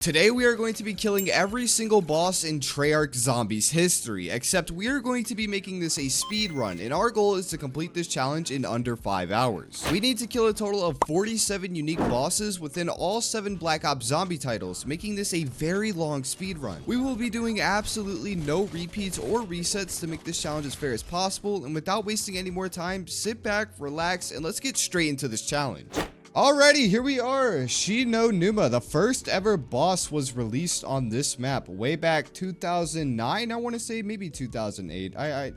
Today we are going to be killing every single boss in Treyarch Zombies history, except we are going to be making this a speed run, and our goal is to complete this challenge in under 5 hours. We need to kill a total of 47 unique bosses within all 7 Black Ops zombie titles, making this a very long speed run. We will be doing absolutely no repeats or resets to make this challenge as fair as possible, and without wasting any more time, sit back, relax, and let's get straight into this challenge. Alrighty, here we are. Shi No Numa, the first ever boss, was released on this map way back 2009. I want to say maybe 2008.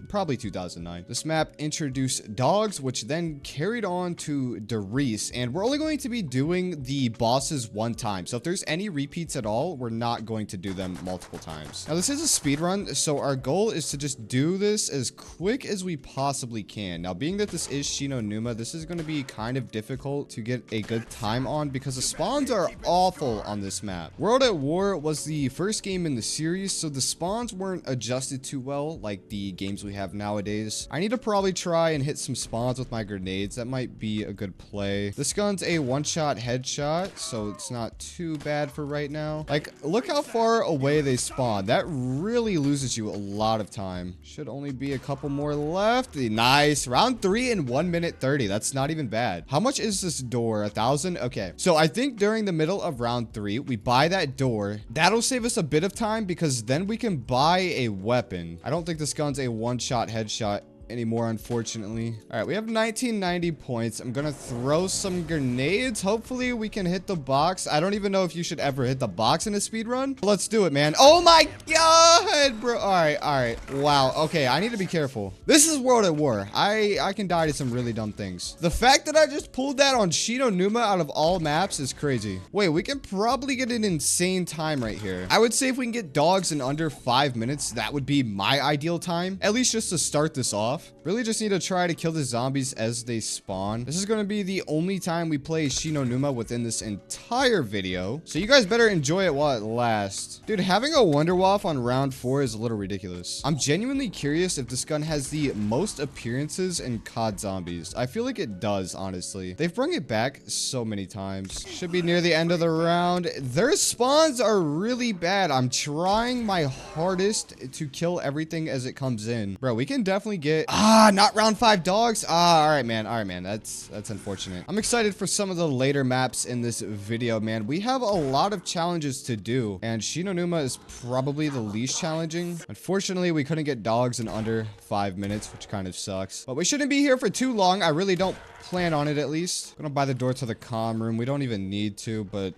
Probably 2009. This map introduced dogs, which then carried on to Derice, and we're only going to be doing the bosses one time. So if there's any repeats at all, we're not going to do them multiple times. Now this is a speed run, so our goal is to just do this as quick as we possibly can. Now being that this is Shi No Numa, this is going to be kind of difficult to get a good time on because the spawns are awful on this map. World at War was the first game in the series, so the spawns weren't adjusted too well like the games we have nowadays. I need to probably try and hit some spawns with my grenades. That might be a good play. This gun's a one-shot headshot, so it's not too bad for right now. Like, look how far away they spawn. That really loses you a lot of time. Should only be a couple more left. Nice. Round 3 in 1 minute 30. That's not even bad. How much is this door? 1,000. Okay, so I think during the middle of round 3 we buy that door. That'll save us a bit of time because then we can buy a weapon. I don't think this gun's a one-shot headshot anymore, unfortunately. All right, we have 1990 points. I'm gonna throw some grenades. Hopefully we can hit the box. I don't even know if you should ever hit the box in a speed run. Let's do it, man. Oh my god, bro. All right. Wow. Okay, I need to be careful. This is World at War. I can die to some really dumb things. The fact that I just pulled that on Shi No Numa out of all maps is crazy. Wait, we can probably get an insane time right here. I would say if we can get dogs in under 5 minutes, that would be my ideal time, at least just to start this off. Really just need to try to kill the zombies as they spawn. This is going to be the only time we play Shi No Numa within this entire video, so you guys better enjoy it while it lasts. Dude, having a Wonder Waff on round 4 is a little ridiculous. I'm genuinely curious if this gun has the most appearances in COD Zombies. I feel like it does, honestly. They've brought it back so many times. Should be near the end of the round. Their spawns are really bad. I'm trying my hardest to kill everything as it comes in. Bro, we can definitely get not round 5 dogs. All right, man. That's unfortunate. I'm excited for some of the later maps in this video, man. We have a lot of challenges to do, and Shi No Numa is probably the least challenging. Unfortunately, we couldn't get dogs in under 5 minutes, which kind of sucks. But we shouldn't be here for too long. I really don't plan on it, at least. I'm gonna buy the door to the comm room. We don't even need to, but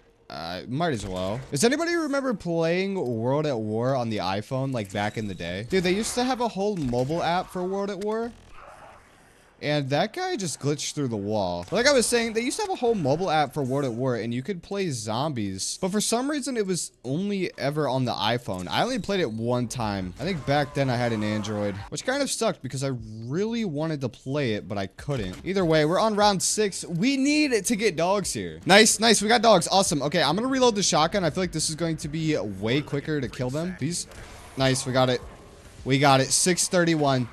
might as well. Does anybody remember playing World at War on the iPhone like back in the day? Dude, they used to have a whole mobile app for World at War. And that guy just glitched through the wall. Like I was saying, they used to have a whole mobile app for World at War and you could play zombies. But for some reason, it was only ever on the iPhone. I only played it one time. I think back then I had an Android, which kind of sucked because I really wanted to play it, but I couldn't. Either way, we're on round 6. We need to get dogs here. Nice. We got dogs. Awesome. Okay, I'm going to reload the shotgun. I feel like this is going to be way quicker to kill them. Please. Nice. We got it. 631.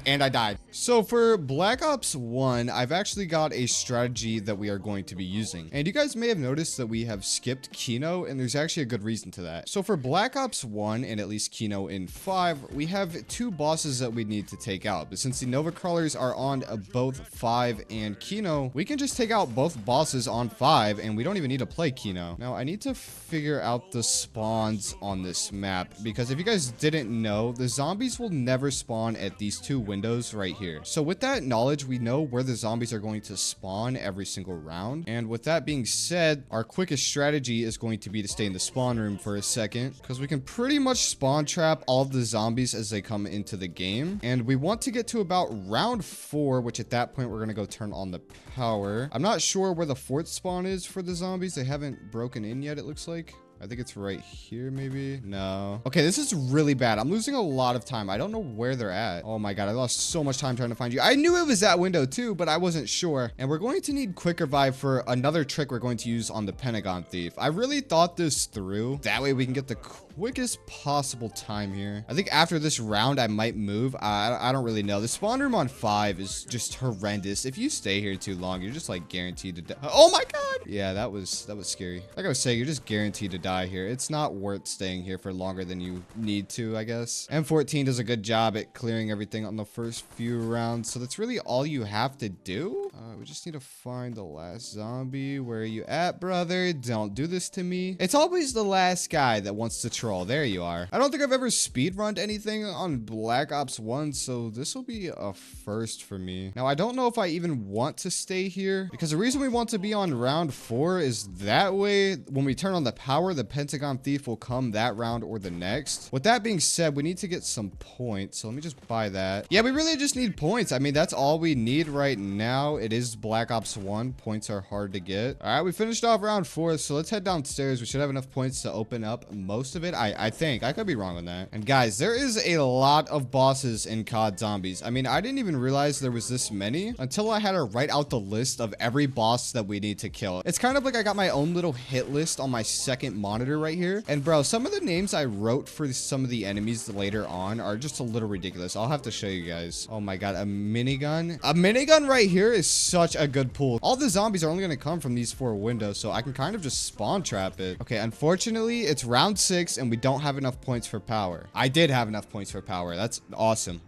And I died. So for Black Ops 1, I've actually got a strategy that we are going to be using. And you guys may have noticed that we have skipped Kino, and there's actually a good reason to that. So for Black Ops 1, and at least Kino in 5, we have 2 bosses that we need to take out. But since the Nova Crawlers are on both 5 and Kino, we can just take out both bosses on 5, and we don't even need to play Kino. Now, I need to figure out the spawns on this map, because if you guys didn't know, the zombies will never spawn at these 2 windows right here. So with that knowledge, we know where the zombies are going to spawn every single round. And with that being said, our quickest strategy is going to be to stay in the spawn room for a second, because we can pretty much spawn trap all of the zombies as they come into the game. And we want to get to about round 4, which at that point we're going to go turn on the power. I'm not sure where the 4th spawn is for the zombies. They haven't broken in yet, it looks like. I think it's right here, maybe. No. Okay, this is really bad. I'm losing a lot of time. I don't know where they're at. Oh my god, I lost so much time trying to find you. I knew it was that window too, but I wasn't sure. And we're going to need quick revive for another trick we're going to use on the Pentagon Thief. I really thought this through. That way we can get the quickest possible time here. I think after this round, I might move. I don't really know. The spawn room on 5 is just horrendous. If you stay here too long, you're just like guaranteed to die. Oh my god. Yeah, that was scary. Like I was saying, you're just guaranteed to die here. It's not worth staying here for longer than you need to, I guess. M14 does a good job at clearing everything on the first few rounds. So that's really all you have to do. We just need to find the last zombie. Where are you at, brother? Don't do this to me. It's always the last guy that wants to troll. There you are. I don't think I've ever speedrunned anything on Black Ops 1, so this will be a first for me. Now, I don't know if I even want to stay here, because the reason we want to be on round 4 is that way, when we turn on the power, the Pentagon Thief will come that round or the next. With that being said, we need to get some points, so let me just buy that. Yeah, we really just need points. I mean, that's all we need right now. It is Black Ops 1. Points are hard to get. All right, we finished off round 4, so let's head downstairs. We should have enough points to open up most of it. I think. I could be wrong on that. And guys, there is a lot of bosses in COD Zombies. I mean, I didn't even realize there was this many until I had to write out the list of every boss that we need to kill. It's kind of like I got my own little hit list on my second monitor right here. And bro, some of the names I wrote for some of the enemies later on are just a little ridiculous. I'll have to show you guys. Oh my god, a minigun. A minigun right here is such a good pool. All the zombies are only going to come from these 4 windows, so I can kind of just spawn trap it. Okay, unfortunately, it's round 6 and we don't have enough points for power. I did have enough points for power. That's awesome.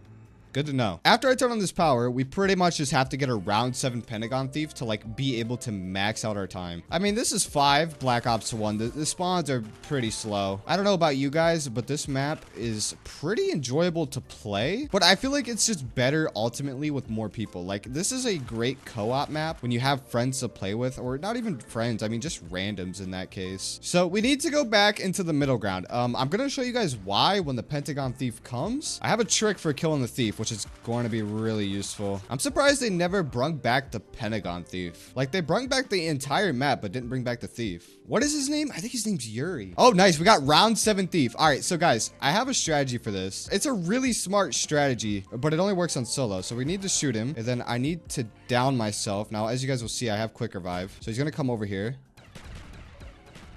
Good to know. After I turn on this power, we pretty much just have to get a round 7 Pentagon Thief to like be able to max out our time. I mean, this is 5 Black Ops 1. The spawns are pretty slow. I don't know about you guys, but this map is pretty enjoyable to play, but I feel like it's just better ultimately with more people. Like, this is a great co-op map when you have friends to play with, or not even friends. I mean, just randoms in that case. So we need to go back into the middle ground. I'm going to show you guys why when the Pentagon Thief comes. I have a trick for killing the thief, which is going to be really useful. I'm surprised they never brung back the Pentagon Thief. Like, they brung back the entire map, but didn't bring back the thief. What is his name? I think his name's Yuri. Oh, nice. We got round 7 thief. All right, so guys, I have a strategy for this. It's a really smart strategy, but it only works on solo. So we need to shoot him, and then I need to down myself. Now, as you guys will see, I have quick revive. So he's going to come over here.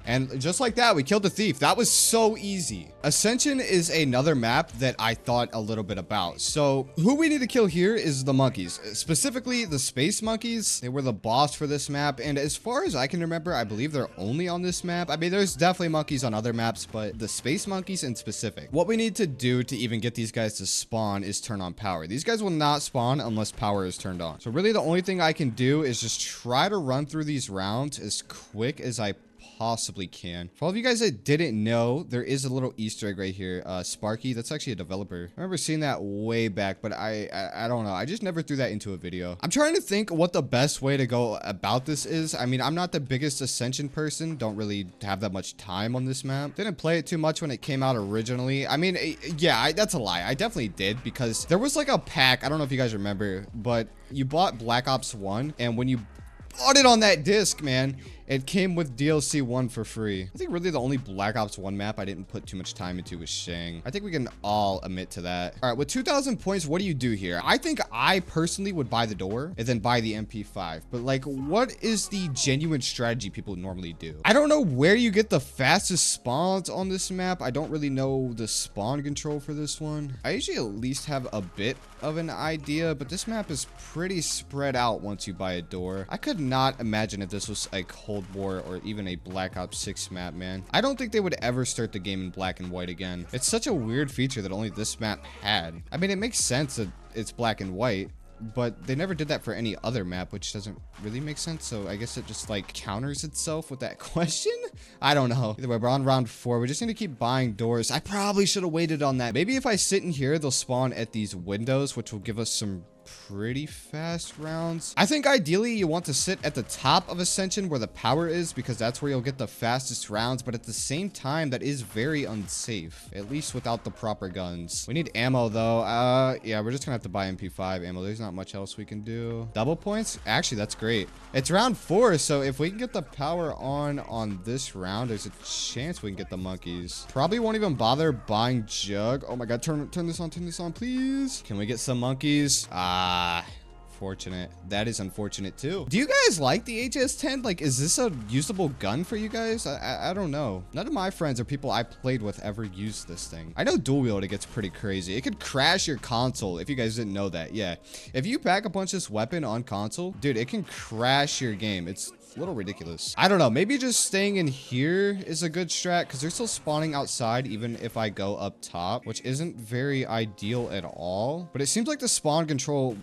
And just like that, we killed the thief. That was so easy. Ascension is another map that I thought a little bit about. So who we need to kill here is the monkeys, specifically the space monkeys. They were the boss for this map. And as far as I can remember, I believe they're only on this map. I mean, there's definitely monkeys on other maps, but the space monkeys in specific. What we need to do to even get these guys to spawn is turn on power. These guys will not spawn unless power is turned on. So really the only thing I can do is just try to run through these rounds as quick as I possibly can. For all of you guys that didn't know, there is a little Easter egg right here. Sparky, that's actually a developer. I remember seeing that way back, but I don't know. I just never threw that into a video. I'm trying to think what the best way to go about this is. I mean, I'm not the biggest Ascension person. Don't really have that much time on this map. Didn't play it too much when it came out originally. I mean, yeah, that's a lie. I definitely did, because there was like a pack. I don't know if you guys remember, but you bought Black Ops 1, and when you bought it on that disc, man, it came with DLC 1 for free. I think really the only Black Ops 1 map I didn't put too much time into was Shang. I think we can all admit to that. All right, with 2,000 points, what do you do here? I think I personally would buy the door and then buy the MP5. But like, what is the genuine strategy people normally do? I don't know where you get the fastest spawns on this map. I don't really know the spawn control for this one. I usually at least have a bit of an idea, but this map is pretty spread out once you buy a door. I could not imagine if this was a Cold War or even a Black Ops 6 map, man. I don't think they would ever start the game in black and white again. It's such a weird feature that only this map had. I mean, it makes sense that it's black and white, but they never did that for any other map, which doesn't really make sense. So I guess it just like counters itself with that question. I don't know. Either way, we're on round 4. We just need to keep buying doors. I probably should have waited on that. Maybe if I sit in here, they'll spawn at these windows, which will give us some pretty fast rounds. I think ideally you want to sit at the top of Ascension where the power is, because that's where you'll get the fastest rounds. But at the same time, that is very unsafe, at least without the proper guns. We need ammo though. Yeah, we're just gonna have to buy MP5 ammo. There's not much else we can do. Double points? Actually, that's great. It's round 4, so if we can get the power on this round, there's a chance we can get the monkeys. Probably won't even bother buying jug. Oh my god, turn this on, please. Can we get some monkeys? Fortunate. That is unfortunate too. Do you guys like the HS-10? Like, is this a usable gun for you guys? I don't know. None of my friends or people I played with ever used this thing. I know dual wield, it gets pretty crazy. It could crash your console if you guys didn't know that. Yeah, if you pack a bunch of this weapon on console, dude, it can crash your game. It's a little ridiculous. I don't know. Maybe just staying in here is a good strat, because they're still spawning outside even if I go up top, which isn't very ideal at all. But it seems like the spawn control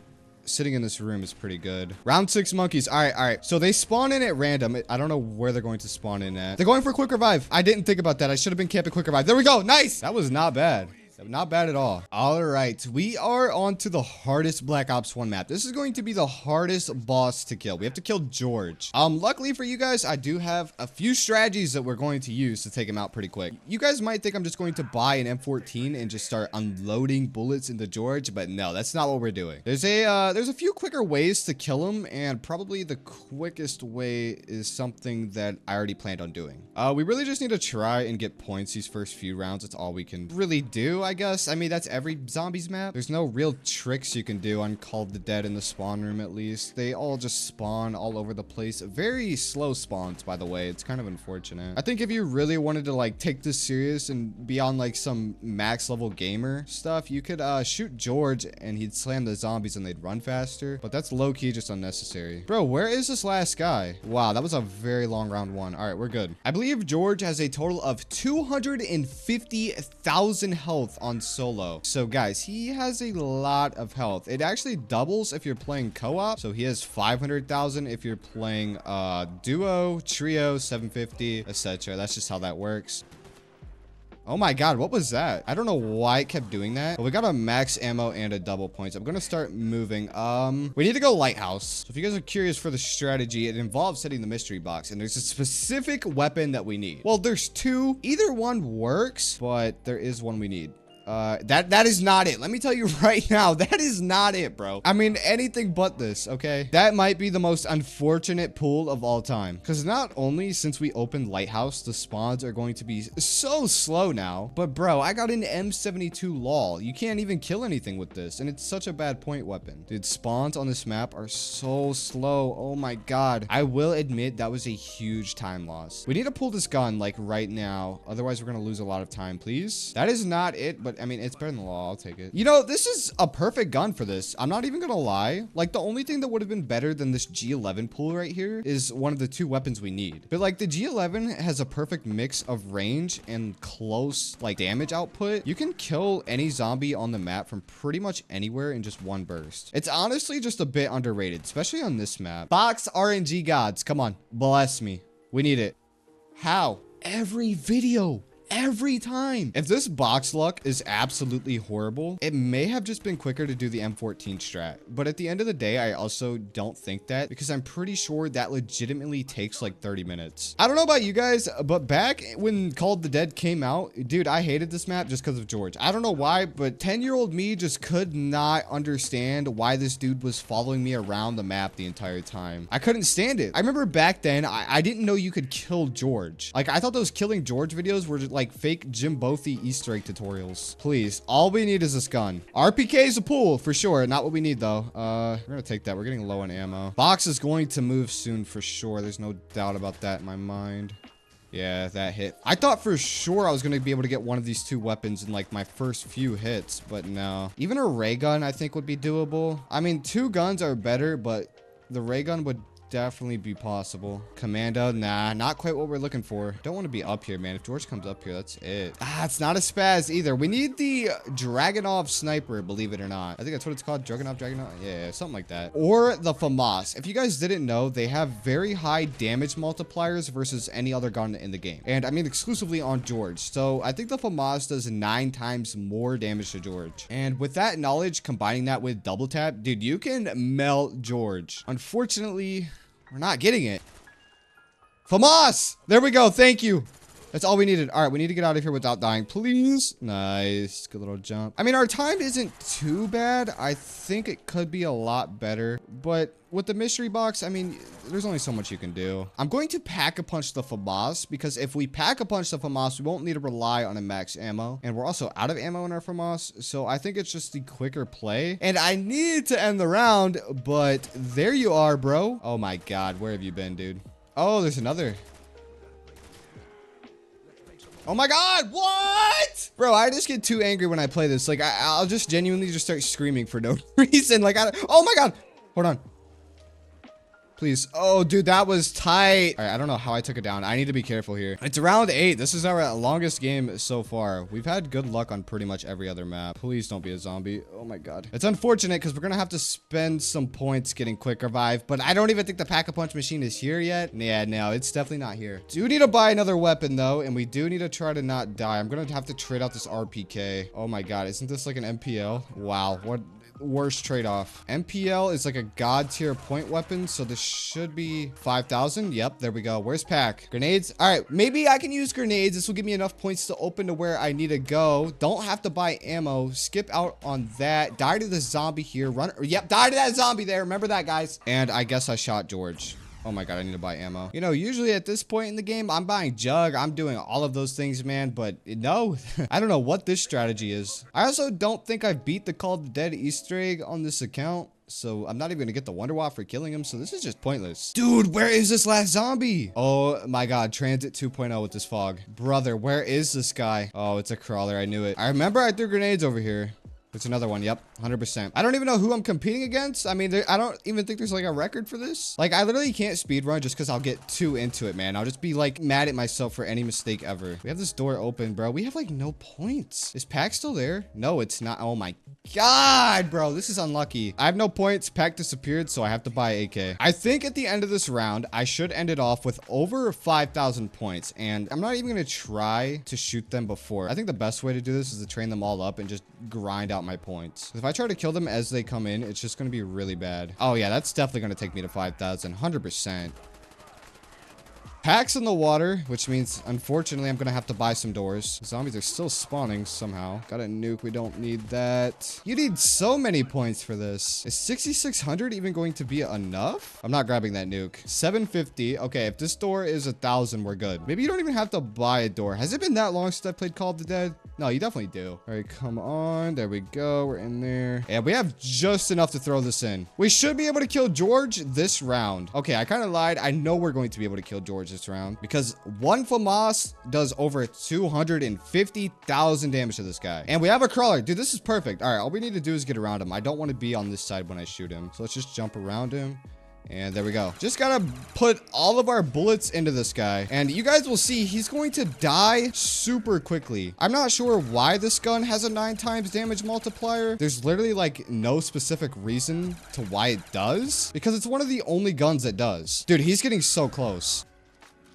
sitting in this room is pretty good. Round 6 monkeys. All right. So they spawn in at random. I don't know where they're going to spawn in at. They're going for quick revive. I didn't think about that. I should have been camping quick revive. There we go. Nice. That was not bad. Not bad at all. All right, we are on to the hardest Black Ops 1 map. This is going to be the hardest boss to kill. We have to kill George. Luckily for you guys, I do have a few strategies that we're going to use to take him out pretty quick. You guys might think I'm just going to buy an M14 and just start unloading bullets into George, but no, that's not what we're doing. There's a few quicker ways to kill him, and probably the quickest way is something that I already planned on doing. We really just need to try and get points these first few rounds. That's all we can really do, I guess. I mean, that's every zombies map. There's no real tricks you can do on Call of the Dead in the spawn room, at least. They all just spawn all over the place. Very slow spawns, by the way. It's kind of unfortunate. I think if you really wanted to, like, take this serious and be on, like, some max level gamer stuff, you could shoot George and he'd slam the zombies and they'd run faster. But that's low-key just unnecessary. Bro, where is this last guy? Wow, that was a very long round 1. All right, we're good. I believe George has a total of 250,000 health on solo. So guys, he has a lot of health. It actually doubles if you're playing co-op. So he has 500,000 if you're playing duo, trio, 750, etc. That's just how that works. Oh my god, what was that? I don't know why it kept doing that, but we got a max ammo and a double points. I'm gonna start moving. We need to go lighthouse. So if you guys are curious for the strategy, it involves setting the mystery box, and there's a specific weapon that we need. Well, there's 2. Either one works, but there is one we need. That is not it. Let me tell you right now, that is not it, bro. I mean, anything but this, okay? That might be the most unfortunate pull of all time. Because not only since we opened Lighthouse, the spawns are going to be so slow now, but bro, I got an M72 lol. You can't even kill anything with this, and it's such a bad point weapon. Dude, spawns on this map are so slow. Oh my god. I will admit that was a huge time loss. We need to pull this gun, like, right now. Otherwise, we're gonna lose a lot of time, please. That is not it, but I mean, it's better than the law. I'll take it. You know, this is a perfect gun for this. I'm not even gonna lie. Like, the only thing that would have been better than this G11 pool right here is one of the 2 weapons we need. But like, the G11 has a perfect mix of range and close, like, damage output. You can kill any zombie on the map from pretty much anywhere in just one burst. It's honestly just a bit underrated, especially on this map. Box RNG gods, come on, bless me. We need it. How? Every video. Every time. If this box luck is absolutely horrible, it may have just been quicker to do the M14 strat. But at the end of the day, I also don't think that, because I'm pretty sure that legitimately takes like 30 minutes. I don't know about you guys, but back when Call of the Dead came out, dude, I hated this map just because of George. I don't know why, but 10-year-old me just could not understand why this dude was following me around the map the entire time. I couldn't stand it. I remember back then, I didn't know you could kill George. Like, I thought those killing George videos were just like fake Jim Bothy Easter egg tutorials. Please, all we need is this gun. RPK is a pool for sure. Not what we need though. We're gonna take that. We're getting low on ammo. Box is going to move soon for sure. There's no doubt about that in my mind. Yeah, that hit. I thought for sure I was going to be able to get one of these 2 weapons in like my first few hits, but no. Even a ray gun I think would be doable. I mean, 2 guns are better, but the ray gun would definitely be possible. Commando, nah, not quite what we're looking for. Don't want to be up here, man. If George comes up here, that's it. Ah, it's not a spaz either. We need the Dragunov sniper, believe it or not. I think that's what it's called. Dragunov. Yeah, something like that. Or the FAMAS. If you guys didn't know, they have very high damage multipliers versus any other gun in the game. And I mean exclusively on George. So I think the FAMAS does 9 times more damage to George. And with that knowledge, combining that with double tap, dude, you can melt George. Unfortunately, we're not getting it. FAMAS! There we go. Thank you. That's all we needed. All right, we need to get out of here without dying, please. Nice. Good little jump. I mean, our time isn't too bad. I think it could be a lot better. But with the mystery box, I mean, there's only so much you can do. I'm going to pack-a-punch the FAMAS because if we pack-a-punch the FAMAS, we won't need to rely on a max ammo. And we're also out of ammo in our FAMAS. So I think it's just the quicker play. And I need to end the round, but there you are, bro. Oh my God. Where have you been, dude? Oh, there's another. Oh my God, what? Bro, I just get too angry when I play this. Like, I'll just genuinely just start screaming for no reason. Like, oh my God. Hold on. Please. Oh, dude, that was tight. All right, I don't know how I took it down. I need to be careful here. It's round 8. This is our longest game so far. We've had good luck on pretty much every other map. Please don't be a zombie. Oh my God. It's unfortunate because we're going to have to spend some points getting quick revive, but I don't even think the pack-a-punch machine is here yet. Yeah, no, it's definitely not here. Do need to buy another weapon though, and we do need to try to not die. I'm going to have to trade out this RPK. Oh my God. Isn't this like an MPL? Wow. What? Worst trade-off. MPL is like a god tier point weapon, so this should be 5,000. Yep, there we go. Where's pack? Grenades. All right, maybe I can use grenades. This will give me enough points to open to where I need to go. Don't have to buy ammo. Skip out on that. Die to the zombie here. Run. Yep, die to that zombie there. Remember that, guys. And I guess I shot George. Oh my God, I need to buy ammo. You know, usually at this point in the game, I'm buying jug. I'm doing all of those things, man. But no, I don't know what this strategy is. I also don't think I beat the Call of the Dead Easter egg on this account. So I'm not even gonna get the Wonder Watt for killing him. So this is just pointless. Dude, where is this last zombie? Oh my God, Transit 2.0 with this fog. Brother, where is this guy? Oh, it's a crawler. I knew it. I remember I threw grenades over here. There's another one. Yep, 100%. I don't even know who I'm competing against. I mean, I don't even think there's like a record for this. Like, I literally can't speedrun just because I'll get too into it, man. I'll just be like mad at myself for any mistake ever. We have this door open, bro. We have like no points. Is Pack still there? No, it's not. Oh my God, bro. This is unlucky. I have no points. Pack disappeared, so I have to buy AK. I think at the end of this round, I should end it off with over 5,000 points. And I'm not even going to try to shoot them before. I think the best way to do this is to train them all up and just grind out my points. If I try to kill them as they come in, it's just going to be really bad. Oh yeah, that's definitely going to take me to 5,000, 100%. Pack's in the water, which means, unfortunately, I'm going to have to buy some doors. Zombies are still spawning somehow. Got a nuke. We don't need that. You need so many points for this. Is 6,600 even going to be enough? I'm not grabbing that nuke. 750. Okay, if this door is 1,000, we're good. Maybe you don't even have to buy a door. Has it been that long since I played Call of the Dead? No, you definitely do. All right, come on. There we go. We're in there. And we have just enough to throw this in. We should be able to kill George this round. Okay, I kind of lied. I know we're going to be able to kill George this round because one FAMAS does over 250,000 damage to this guy. And we have a crawler. Dude, this is perfect. All right, all we need to do is get around him. I don't want to be on this side when I shoot him. So let's just jump around him. And there we go. Just gotta put all of our bullets into this guy. And you guys will see he's going to die super quickly. I'm not sure why this gun has a 9 times damage multiplier. There's literally like no specific reason to why it does. Because it's one of the only guns that does. Dude, he's getting so close.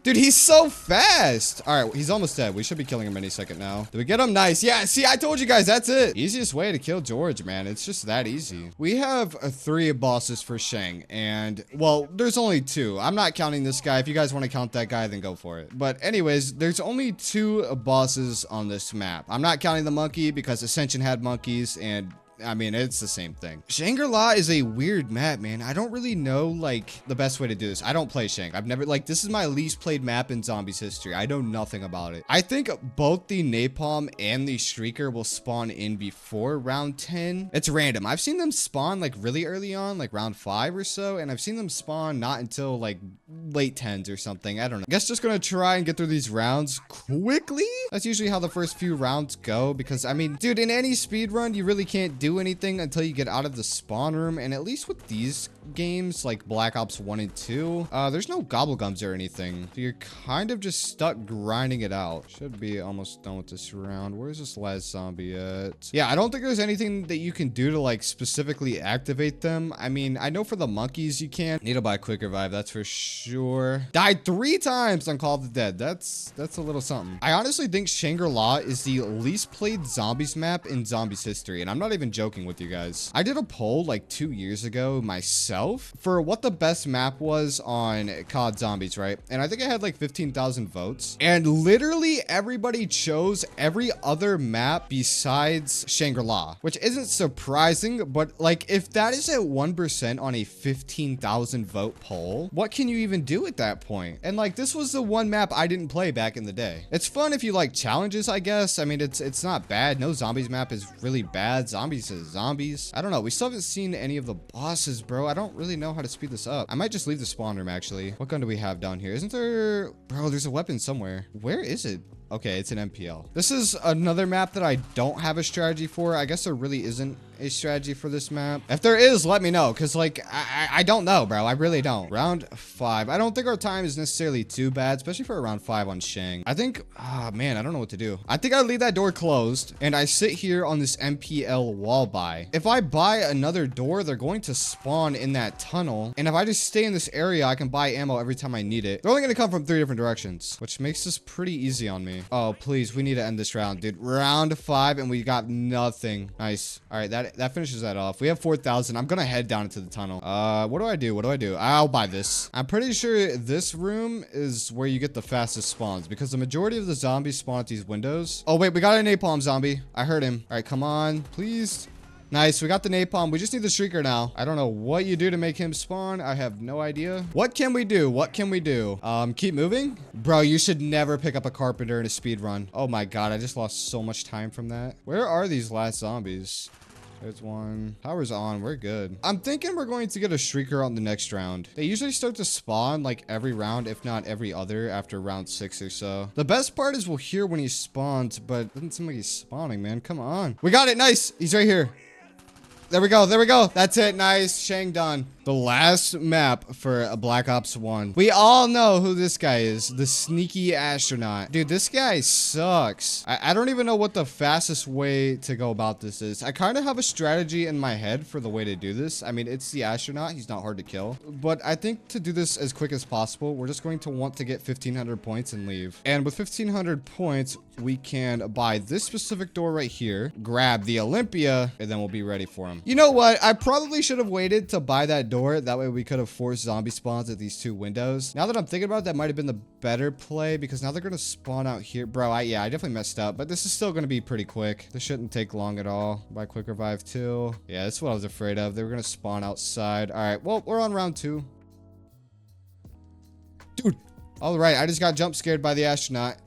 Dude, he's so fast. All right, he's almost dead. We should be killing him any second now. Did we get him? Nice. Yeah, see, I told you guys, that's it. Easiest way to kill George, man. It's just that easy. We have 3 bosses for Shang, and, well, there's only 2. I'm not counting this guy. If you guys want to count that guy, then go for it. But anyways, there's only 2 bosses on this map. I'm not counting the monkey because Ascension had monkeys, and I mean, it's the same thing. Shangri-La is a weird map, man. I don't really know, like, the best way to do this. I don't play Shang. I've never, like, this is my least played map in Zombies history. I know nothing about it. I think both the Napalm and the Shrieker will spawn in before round 10. It's random. I've seen them spawn, like, really early on, like, round 5 or so, and I've seen them spawn not until, like, late 10s or something. I don't know. I guess just gonna try and get through these rounds quickly. That's usually how the first few rounds go, because, I mean, dude, in any speed run, you really can't do anything until you get out of the spawn room. And at least with these games like Black Ops 1 and 2, there's no gobble gums or anything. So you're kind of just stuck grinding it out. Should be almost done with this round. Where's this last zombie at? Yeah, I don't think there's anything that you can do to like specifically activate them. I mean, I know for the monkeys you can. Need to buy quick revive, that's for sure. Died 3 times on Call of the Dead. That's a little something. I honestly think Shangri-La is the least played zombies map in zombies history, and I'm not even joking with you guys. I did a poll like 2 years ago myself for what the best map was on COD Zombies, right? And I think I had like 15,000 votes, and literally everybody chose every other map besides Shangri-La, which isn't surprising, but like if that is at 1% on a 15,000 vote poll, what can you even do at that point? And like this was the one map I didn't play back in the day. It's fun if you like challenges, I guess. I mean, it's not bad. No zombies map is really bad. Zombies is zombies. I don't know. We still haven't seen any of the bosses, bro. I don't really know how to speed this up. I might just leave the spawn room, actually. What gun do we have down here? Isn't there... Bro, there's a weapon somewhere. Where is it? Okay, it's an MPL. This is another map that I don't have a strategy for. I guess there really isn't a strategy for this map. If there is, let me know, because like I don't know, bro. I really don't. Round 5. I don't think our time is necessarily too bad, especially for a round 5 on Shang. I think, man, I don't know what to do. I think I leave that door closed and I sit here on this MPL wall buy. If I buy another door, they're going to spawn in that tunnel, and if I just stay in this area, I can buy ammo every time I need it. They're only going to come from 3 different directions, which makes this pretty easy on me. Oh, please, we need to end this round, dude. Round 5 and we got nothing. Nice. All right, that finishes that off. We have 4,000. I'm gonna head down into the tunnel. What do I do? What do I do? I'll buy this. I'm pretty sure this room is where you get the fastest spawns, because the majority of the zombies spawn at these windows. Oh wait, we got a napalm zombie. I heard him. All right, come on, please. Nice, we got the napalm. We just need the shrieker now. I don't know what you do to make him spawn. I have no idea. What can we do? What can we do? Keep moving? Bro, you should never pick up a carpenter in a speed run. Oh my god, I just lost so much time from that. Where are these last zombies? There's one. Power's on. We're good. I'm thinking we're going to get a shrieker on the next round. They usually start to spawn like every round, if not every other, after round 6 or so. The best part is we'll hear when he spawns, but it doesn't seem like he's spawning, man. Come on. We got it. Nice. He's right here. There we go. There we go. That's it. Nice. Shang done. The last map for Black Ops 1. We all know who this guy is. The sneaky astronaut. Dude, this guy sucks. I don't even know what the fastest way to go about this is. I kind of have a strategy in my head for the way to do this. I mean, it's the astronaut. He's not hard to kill. But I think to do this as quick as possible, we're just going to want to get 1,500 points and leave. And with 1,500 points, we can buy this specific door right here, grab the Olympia, and then we'll be ready for him. You know what? I probably should have waited to buy that door. That way we could have forced zombie spawns at these 2 windows. Now that I'm thinking about it, that might have been the better play, because now they're going to spawn out here. Bro, yeah, I definitely messed up, but this is still going to be pretty quick. This shouldn't take long at all. Buy quick revive too. Yeah, that's what I was afraid of. They were going to spawn outside. All right, well, we're on round 2. Dude. All right, I just got jump scared by the astronaut.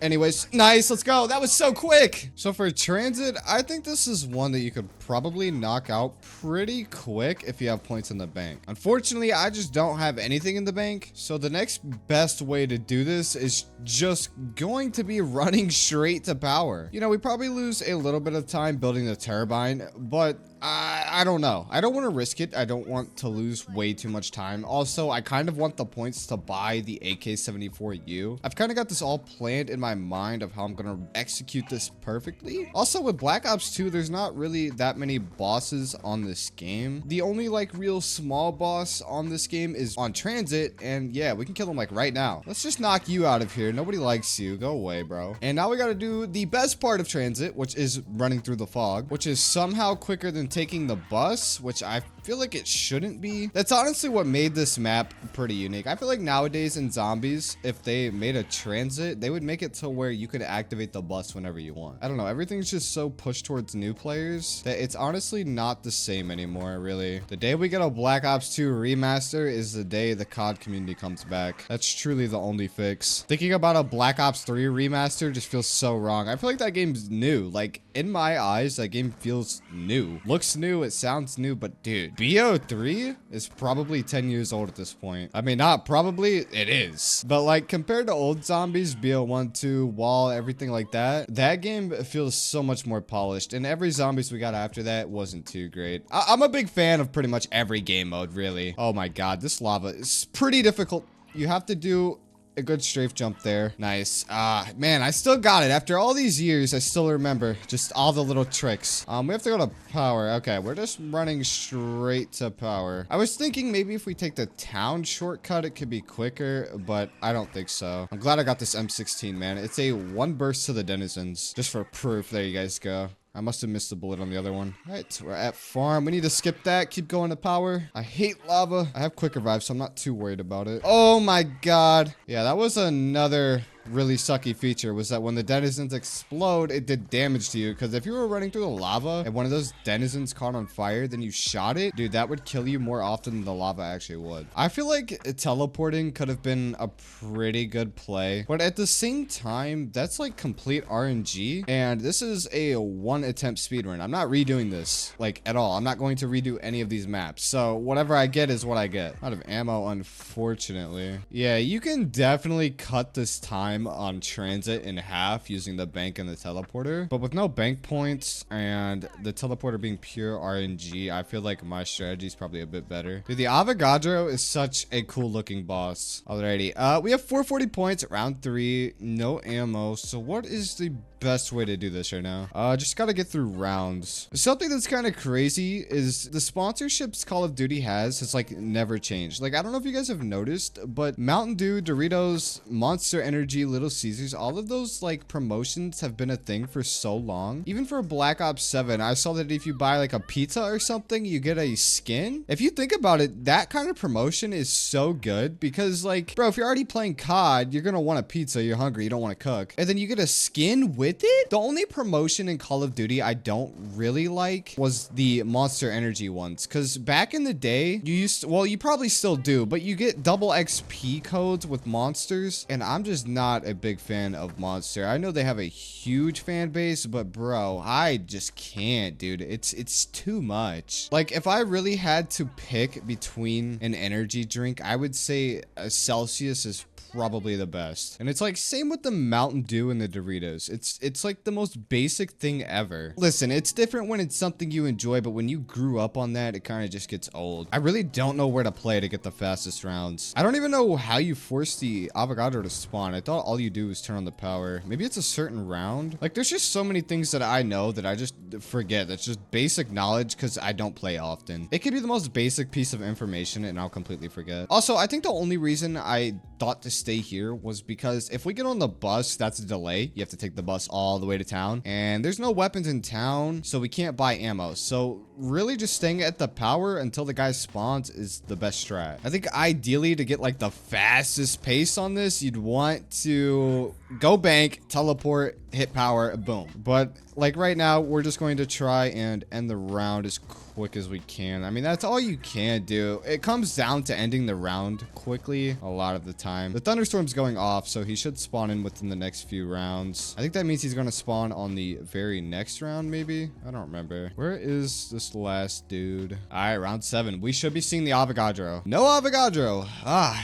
Anyways, nice, let's go. That was so quick. So for transit, I think this is one that you could probably knock out pretty quick if you have points in the bank. Unfortunately, I just don't have anything in the bank. So the next best way to do this is just going to be running straight to power. You know, we probably lose a little bit of time building the turbine, but I don't know. I don't want to risk it. I don't want to lose way too much time. Also, I kind of want the points to buy the AK-74U. I've kind of got this all planned in my mind of how I'm going to execute this perfectly. Also, with Black Ops 2, there's not really that many bosses on this game. The only like real small boss on this game is on transit, and yeah, we can kill him like right now. Let's just knock you out of here. Nobody likes you. Go away, bro. And now we got to do the best part of transit, which is running through the fog, which is somehow quicker than taking the bus, which I feel like it shouldn't be. That's honestly what made this map pretty unique. I feel like nowadays in zombies, if they made a transit, they would make it to where you could activate the bus whenever you want. I don't know. Everything's just so pushed towards new players that it's honestly not the same anymore, really. The day we get a Black Ops 2 remaster is the day the COD community comes back. That's truly the only fix. Thinking about a Black Ops 3 remaster just feels so wrong. I feel like that game's new. Like, in my eyes, that game feels new. looks new, it sounds new, but dude, BO3 is probably 10 years old at this point. I mean, not probably, it is. But like compared to old zombies, BO1, 2, Wall, everything like that, that game feels so much more polished. And every zombies we got after that wasn't too great. I'm a big fan of pretty much every game mode, really. Oh my god, this lava is pretty difficult. You have to do a good strafe jump there. Nice. Man, I still got it. After all these years, I still remember just all the little tricks. We have to go to power. Okay, we're just running straight to power. I was thinking maybe if we take the town shortcut, it could be quicker, but I don't think so. I'm glad I got this M16, man. It's a 1 burst to the denizens. Just for proof. There you guys go. I must have missed the bullet on the other one. All right, we're at farm. We need to skip that. Keep going to power. I hate lava. I have quick revive, so I'm not too worried about it. Oh my god. Yeah, that was another really sucky feature, was that when the denizens explode, it did damage to you. Because if you were running through the lava and one of those denizens caught on fire, then you shot it, dude, that would kill you more often than the lava actually would. I feel like teleporting could have been a pretty good play, but at the same time, that's like complete RNG, and this is a 1 attempt speedrun. I'm not redoing this like at all. I'm not going to redo any of these maps, so whatever I get is what I get. Out of ammo, unfortunately. Yeah, you can definitely cut this time on transit in half using the bank and the teleporter, but with no bank points and the teleporter being pure RNG, I feel like my strategy is probably a bit better. Dude, the Avogadro is such a cool looking boss. Alrighty, we have 440 points, round 3, no ammo. So what is the best way to do this right now? Just gotta get through rounds. Something that's kind of crazy is the sponsorships Call of Duty has like never changed. Like, I don't know if you guys have noticed, but Mountain Dew, Doritos, Monster Energy, Little Caesars, all of those like promotions have been a thing for so long. Even for Black Ops 7, I saw that if you buy like a pizza or something, you get a skin. If you think about it, that kind of promotion is so good because like, bro, if you're already playing COD, you're gonna want a pizza, you're hungry, you don't want to cook, and then you get a skin with it. The only promotion in Call of Duty I don't really like was the Monster Energy ones, because back in the day, you used to, well, you probably still do, but you get double XP codes with monsters, and I'm just not a big fan of Monster. I know they have a huge fan base, but bro, I just can't, dude. It's too much. Like, if I really had to pick between an energy drink, I would say a Celsius is probably the best. And it's like same with the Mountain Dew and the Doritos. It's like the most basic thing ever. Listen, it's different when it's something you enjoy, but when you grew up on that, it kind of just gets old. I really don't know where to play to get the fastest rounds. I don't even know how you force the Avogadro to spawn. I thought all you do is turn on the power. Maybe it's a certain round. Like, there's just so many things that I know that I just forget. That's just basic knowledge because I don't play often. It could be the most basic piece of information and I'll completely forget. Also, I think the only reason I thought to stay here was because if we get on the bus, that's a delay. You have to take the bus all the way to town, and there's no weapons in town, so we can't buy ammo. So really just staying at the power until the guy spawns is the best strat. I think ideally to get like the fastest pace on this, you'd want to go bank, teleport, hit power, boom. But like right now, we're just going to try and end the round as quick as we can. I mean, that's all you can do. It comes down to ending the round quickly a lot of the time. The thunderstorm's going off, so he should spawn in within the next few rounds. I think that means he's going to spawn on the very next round, maybe? I don't remember. Where is this last dude? All right, round 7. We should be seeing the Avogadro. No Avogadro.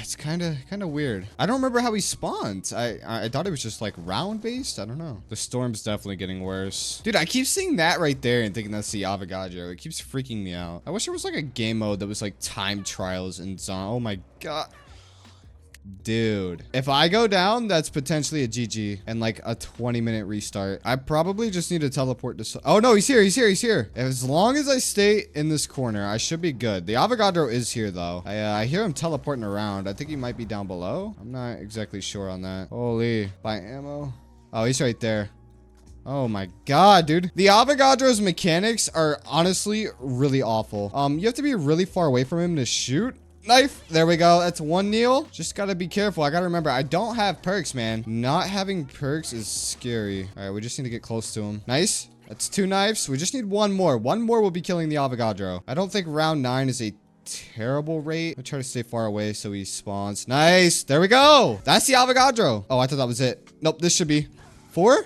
It's kind of weird. I don't remember how he spawned. I thought it was just like round based. I don't know. The storm's definitely getting worse. Dude, I keep seeing that right there and thinking that's the Avogadro. It keeps freaking me out. I wish there was like a game mode that was like time trials and so. Oh my god. Dude, if I go down, that's potentially a GG and like a 20-minute restart. I probably just need to teleport to... Oh no, he's here. As long as I stay in this corner, I should be good. The Avogadro is here though. I hear him teleporting around. I think he might be down below. I'm not exactly sure on that. Holy, buy ammo. Oh, he's right there. Oh my god, dude. The Avogadro's mechanics are honestly really awful. You have to be really far away from him to shoot. Knife. There we go. That's one kneel. Just gotta be careful. I gotta remember, I don't have perks, man. Not having perks is scary. All right, we just need to get close to him. Nice. That's 2 knives. We just need one more. One more will be killing the Avogadro. I don't think round 9 is a terrible rate. I'll try to stay far away so he spawns. Nice. There we go. That's the Avogadro. Oh, I thought that was it. Nope, this should be 4.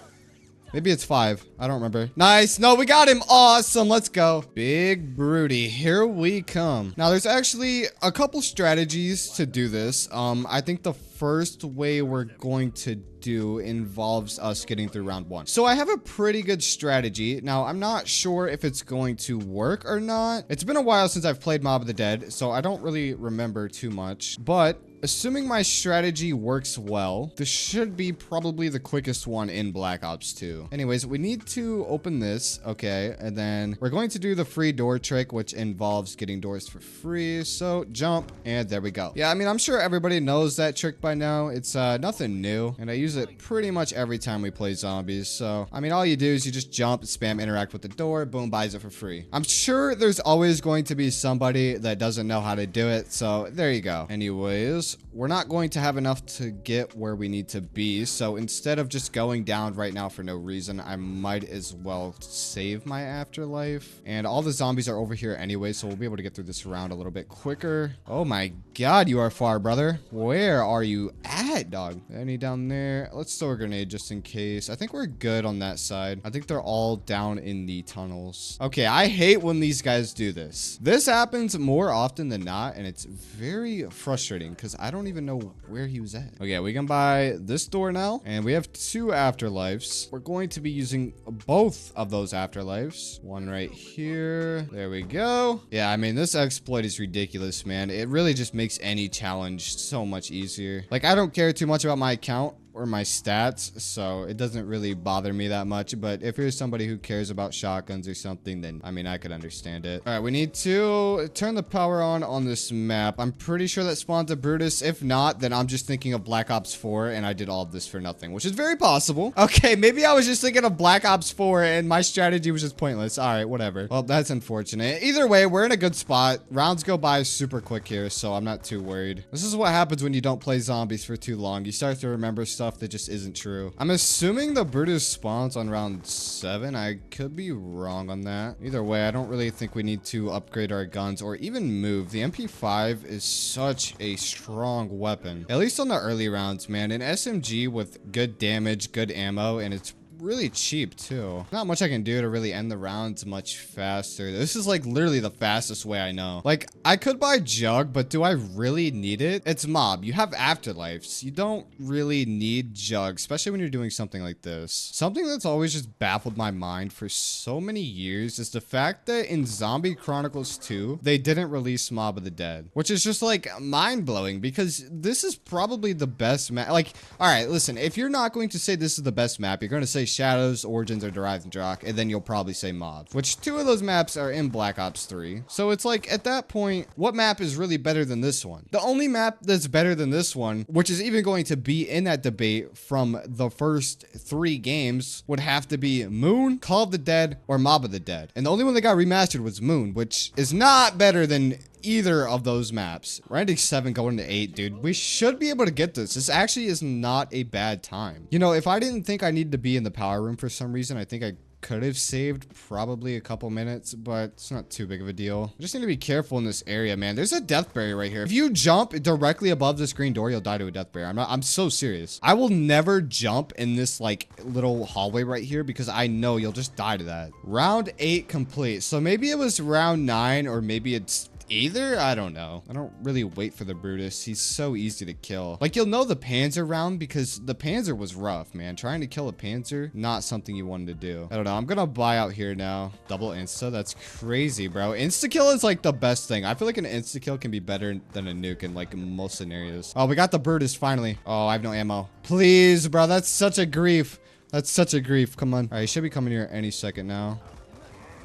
Maybe it's 5. I don't remember. Nice. No, we got him. Awesome. Let's go. Big Broody. Here we come. Now, there's actually a couple strategies to do this. I think the first way we're going to do involves us getting through round 1. So I have a pretty good strategy. Now, I'm not sure if it's going to work or not. It's been a while since I've played Mob of the Dead, so I don't really remember too much. But assuming my strategy works well, this should be probably the quickest one in Black Ops 2. Anyways, we need to open this, okay, and then we're going to do the free door trick, which involves getting doors for free. So jump, and there we go. Yeah, I mean, I'm sure everybody knows that trick by now. It's nothing new, and I use it pretty much every time we play zombies. So, I mean, all you do is you just jump, spam, interact with the door, boom, buys it for free. I'm sure there's always going to be somebody that doesn't know how to do it, so there you go. Anyways, we're not going to have enough to get where we need to be, so instead of just going down right now for no reason, I might as well save my afterlife. And all the zombies are over here anyway, so we'll be able to get through this round a little bit quicker. Oh my god, you are far, brother. Where are you at, dog? Any down there? Let's throw a grenade just in case. I think we're good on that side. I think they're all down in the tunnels. Okay, I hate when these guys do this. This happens more often than not, and it's very frustrating because I don't even know where he was at. Okay, we can buy this door now, and we have 2 afterlives. We're going to be using both of those afterlives. One right here. There we go. Yeah, I mean, this exploit is ridiculous, man. It really just makes any challenge so much easier. Like, I don't care too much about my account or my stats, so it doesn't really bother me that much. But if you're somebody who cares about shotguns or something, then I mean, I could understand it. All right, we need to turn the power on this map. I'm pretty sure that spawns a Brutus. If not, then I'm just thinking of Black Ops 4 and I did all of this for nothing, which is very possible. Okay, maybe I was just thinking of Black Ops 4 and my strategy was just pointless. All right, whatever. Well, that's unfortunate. Either way, we're in a good spot. Rounds go by super quick here, so I'm not too worried. This is what happens when you don't play zombies for too long. You start to remember stuff that just isn't true. I'm assuming the Brutus spawns on round 7. I could be wrong on that. Either way, I don't really think we need to upgrade our guns or even move. The MP5 is such a strong weapon, at least on the early rounds, man. An SMG with good damage, good ammo, and it's really cheap too. Not much I can do to really end the rounds much faster. This is like literally the fastest way I know. Like, I could buy Jug, but do I really need it? It's Mob. You have afterlives. You don't really need Jug, especially when you're doing something like this. Something that's always just baffled my mind for so many years is the fact that in Zombie Chronicles 2, they didn't release Mob of the Dead, which is just like mind-blowing because this is probably the best map. Like, all right, listen, if you're not going to say this is the best map, you're going to say Shadows, Origins, or Derived and Drock, and then you'll probably say Mob, which 2 of those maps are in Black Ops 3. So it's like, at that point, what map is really better than this one? The only map that's better than this one, which is even going to be in that debate from the first 3 games, would have to be Moon, Call of the Dead, or Mob of the Dead. And the only one that got remastered was Moon, which is not better than either of those maps. We're ending 7 going to 8, dude. We should be able to get this. This actually is not a bad time. You know, if I didn't think I needed to be in the power room for some reason, I think I could have saved probably a couple minutes, but it's not too big of a deal. I just need to be careful in this area, man. There's a death barrier right here. If you jump directly above this green door, you'll die to a death barrier. I'm so serious. I will never jump in this like little hallway right here because I know you'll just die to that. Round 8 complete. So maybe it was round 9 or maybe it's either. I don't know. I don't really wait for the Brutus. He's so easy to kill. Like, you'll know the Panzer round because the Panzer was rough, man. Trying to kill a Panzer, not something you wanted to do. I don't know. I'm gonna buy out here now. Double insta. That's crazy, bro. Insta kill is like the best thing. I feel like an insta kill can be better than a nuke in like most scenarios. Oh, we got the Brutus finally. Oh, I have no ammo. Please, bro. That's such a grief. That's such a grief. Come on. All right, he should be coming here any second now.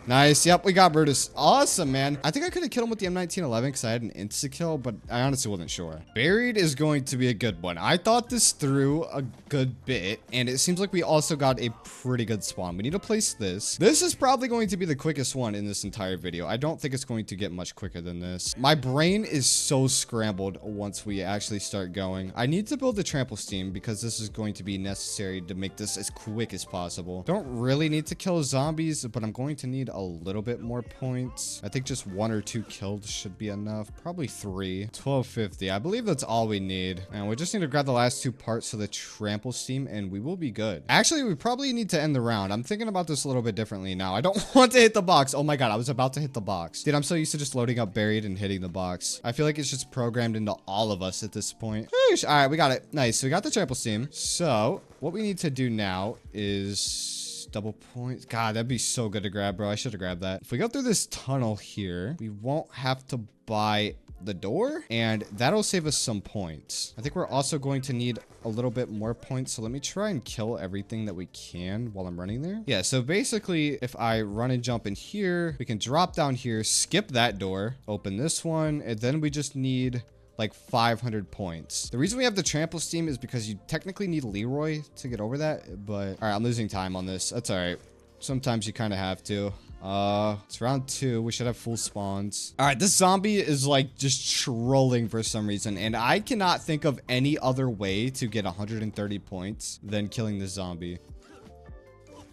Nice. Yep, we got Brutus. Awesome, man. I think I could have killed him with the M1911 because I had an insta-kill, but I honestly wasn't sure. Buried is going to be a good one. I thought this through a good bit, and it seems like we also got a pretty good spawn. We need to place this. This is probably going to be the quickest one in this entire video. I don't think it's going to get much quicker than this. My brain is so scrambled once we actually start going. I need to build the trample steam because this is going to be necessary to make this as quick as possible. Don't really need to kill zombies, but I'm going to need a little bit more points. I think just 1 or 2 kills should be enough. Probably 3. 1250. I believe that's all we need. And we just need to grab the last 2 parts of the trample steam and we will be good. Actually, we probably need to end the round. I'm thinking about this a little bit differently now. I don't want to hit the box. Oh my god, I was about to hit the box. Dude, I'm so used to just loading up buried and hitting the box. I feel like it's just programmed into all of us at this point. All right, we got it. Nice. So we got the trample steam. So what we need to do now is double points. God, that'd be so good to grab, bro. I should have grabbed that. If we go through this tunnel here, we won't have to buy the door, and that'll save us some points. I think we're also going to need a little bit more points, so let me try and kill everything that we can while I'm running there. Yeah, so basically, if I run and jump in here, we can drop down here, skip that door, open this one, and then we just need like 500 points. The reason we have the trample steam is because you technically need Leroy to get over that, but all right, I'm losing time on this. That's all right. Sometimes you kind of have to. It's round 2. We should have full spawns. All right, this zombie is like just trolling for some reason, and I cannot think of any other way to get 130 points than killing this zombie.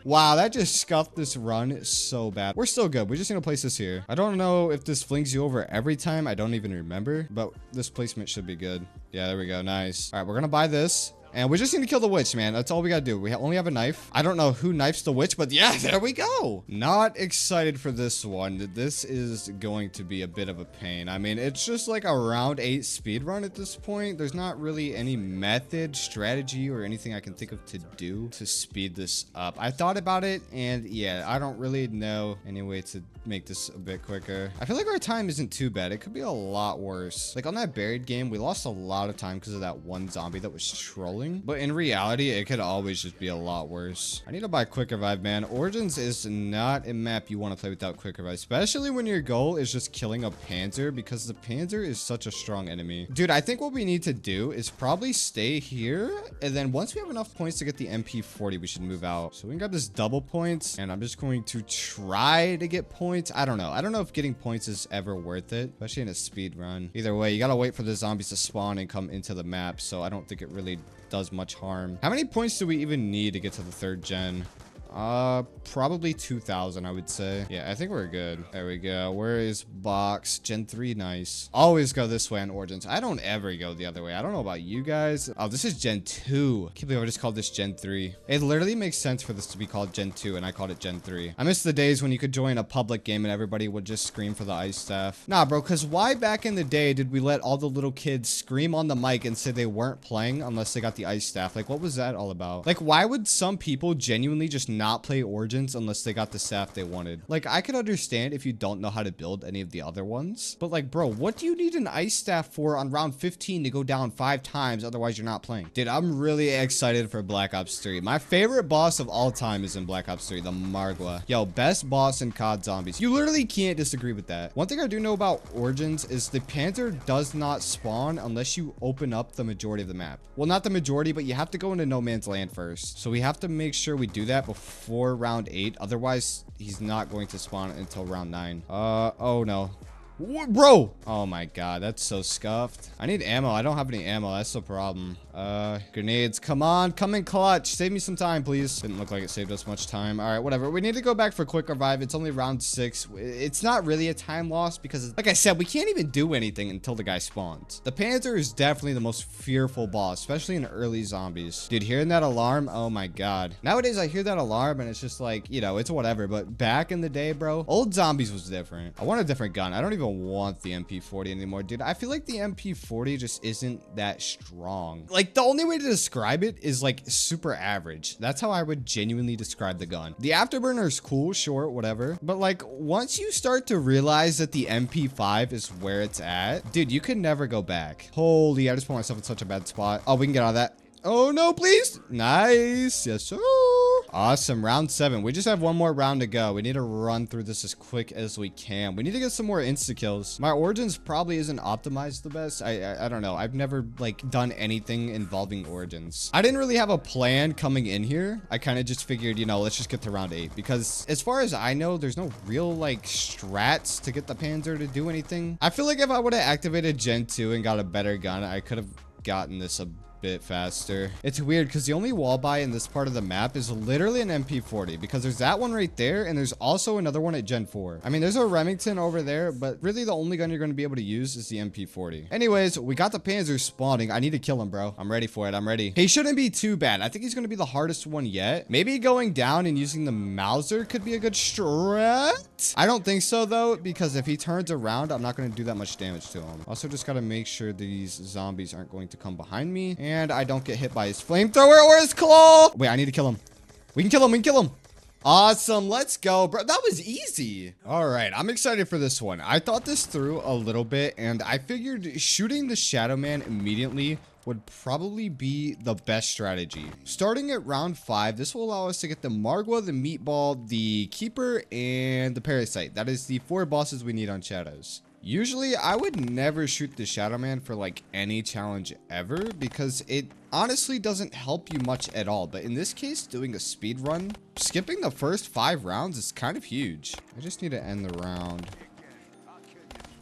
Wow, that just scuffed this run so bad. We're still good. We just need to place this here. I don't know if this flings you over every time. I don't even remember, but this placement should be good. Yeah, there we go. Nice. All right, we're gonna buy this. And we just need to kill the witch, man. That's all we gotta do. We only have a knife. I don't know who knifes the witch, but yeah, there we go. Not excited for this one. This is going to be a bit of a pain. I mean, it's just like a round 8 speed run at this point. There's not really any method, strategy, or anything I can think of to do to speed this up. I thought about it, and yeah, I don't really know any way to make this a bit quicker. I feel like our time isn't too bad. It could be a lot worse. Like on that buried game, we lost a lot of time because of that one zombie that was trolling. But in reality, it could always just be a lot worse. I need to buy Quick Revive, man. Origins is not a map you want to play without Quick Revive, especially when your goal is just killing a Panzer, because the Panzer is such a strong enemy. Dude, I think what we need to do is probably stay here, and then once we have enough points to get the MP40, we should move out. So we can grab this double points, and I'm just going to try to get points. I don't know. I don't know if getting points is ever worth it, especially in a speed run. Either way, you gotta wait for the zombies to spawn and come into the map, so I don't think it really does much harm. How many points do we even need to get to the 3rd gen? Probably 2,000, I would say. Yeah, I think we're good. There we go. Where is box? Gen 3, nice. Always go this way on Origins. I don't ever go the other way. I don't know about you guys. Oh, this is Gen 2. I can't believe I just called this Gen 3. It literally makes sense for this to be called Gen 2, and I called it Gen 3. I miss the days when you could join a public game and everybody would just scream for the ice staff. Nah, bro, because why back in the day did we let all the little kids scream on the mic and say they weren't playing unless they got the ice staff? Like, what was that all about? Like, why would some people genuinely just not play Origins unless they got the staff they wanted? Like, I could understand if you don't know how to build any of the other ones, but like, bro, what do you need an ice staff for on round 15 to go down 5 times? Otherwise, you're not playing. Dude, I'm really excited for Black Ops 3. My favorite boss of all time is in Black Ops 3, the Margwa. Yo, best boss in COD Zombies. You literally can't disagree with that. One thing I do know about Origins is the Panzer does not spawn unless you open up the majority of the map. Well, not the majority, but you have to go into no man's land first. So we have to make sure we do that before round 8. Otherwise, he's not going to spawn until round 9. Oh no. What, bro? Oh my god, that's so scuffed. I need ammo. I don't have any ammo. That's the problem. Grenades. Come on, come in clutch. Save me some time, please. Didn't look like it saved us much time. All right, whatever. We need to go back for quick revive. It's only round 6. It's not really a time loss because, like I said, we can't even do anything until the guy spawns. The Panzer is definitely the most fearful boss, especially in early zombies. Dude, hearing that alarm, oh my god. Nowadays, I hear that alarm and it's just like, you know, it's whatever. But back in the day, bro, old zombies was different. I want a different gun. I don't even want the MP40 anymore, dude. I feel like the MP40 just isn't that strong. Like, the only way to describe it is like super average. That's how I would genuinely describe the gun. The afterburner is cool, sure, whatever, but like once you start to realize that the MP5 is where it's at, dude, you can never go back. Holy, I just put myself in such a bad spot. Oh, we can get out of that. Oh no, please. Nice. Yes, sir. Awesome. Round 7. We just have one more round to go. We need to run through this as quick as we can. We need to get some more insta kills. My Origins probably isn't optimized the best. I don't know. I've never like done anything involving Origins. I didn't really have a plan coming in here. I kind of just figured, you know, let's just get to round 8 because as far as I know, there's no real like strats to get the Panzer to do anything. I feel like if I would have activated Gen 2 and got a better gun, I could have gotten this a bit faster. It's weird because the only wall buy in this part of the map is literally an MP40 because there's that one right there and there's also another one at Gen 4. I mean, there's a Remington over there, but really the only gun you're going to be able to use is the MP40. Anyways, we got the Panzer spawning. I need to kill him, bro. I'm ready for it. I'm ready. He shouldn't be too bad. I think he's going to be the hardest one yet. Maybe going down and using the Mauser could be a good strat. I don't think so though, because if he turns around, I'm not going to do that much damage to him. Also just got to make sure these zombies aren't going to come behind me and I don't get hit by his flamethrower or his claw. Wait, I need to kill him. We can kill him. We can kill him. Awesome. Let's go, bro. That was easy. All right. I'm excited for this one. I thought this through a little bit and I figured shooting the Shadow Man immediately would probably be the best strategy. Starting at round 5, this will allow us to get the Margwa, the Meatball, the Keeper, and the Parasite. That is the 4 bosses we need on Shadows. Usually, I would never shoot the Shadow Man for like any challenge ever because it honestly doesn't help you much at all. But in this case, doing a speed run, skipping the first 5 rounds is kind of huge. I just need to end the round.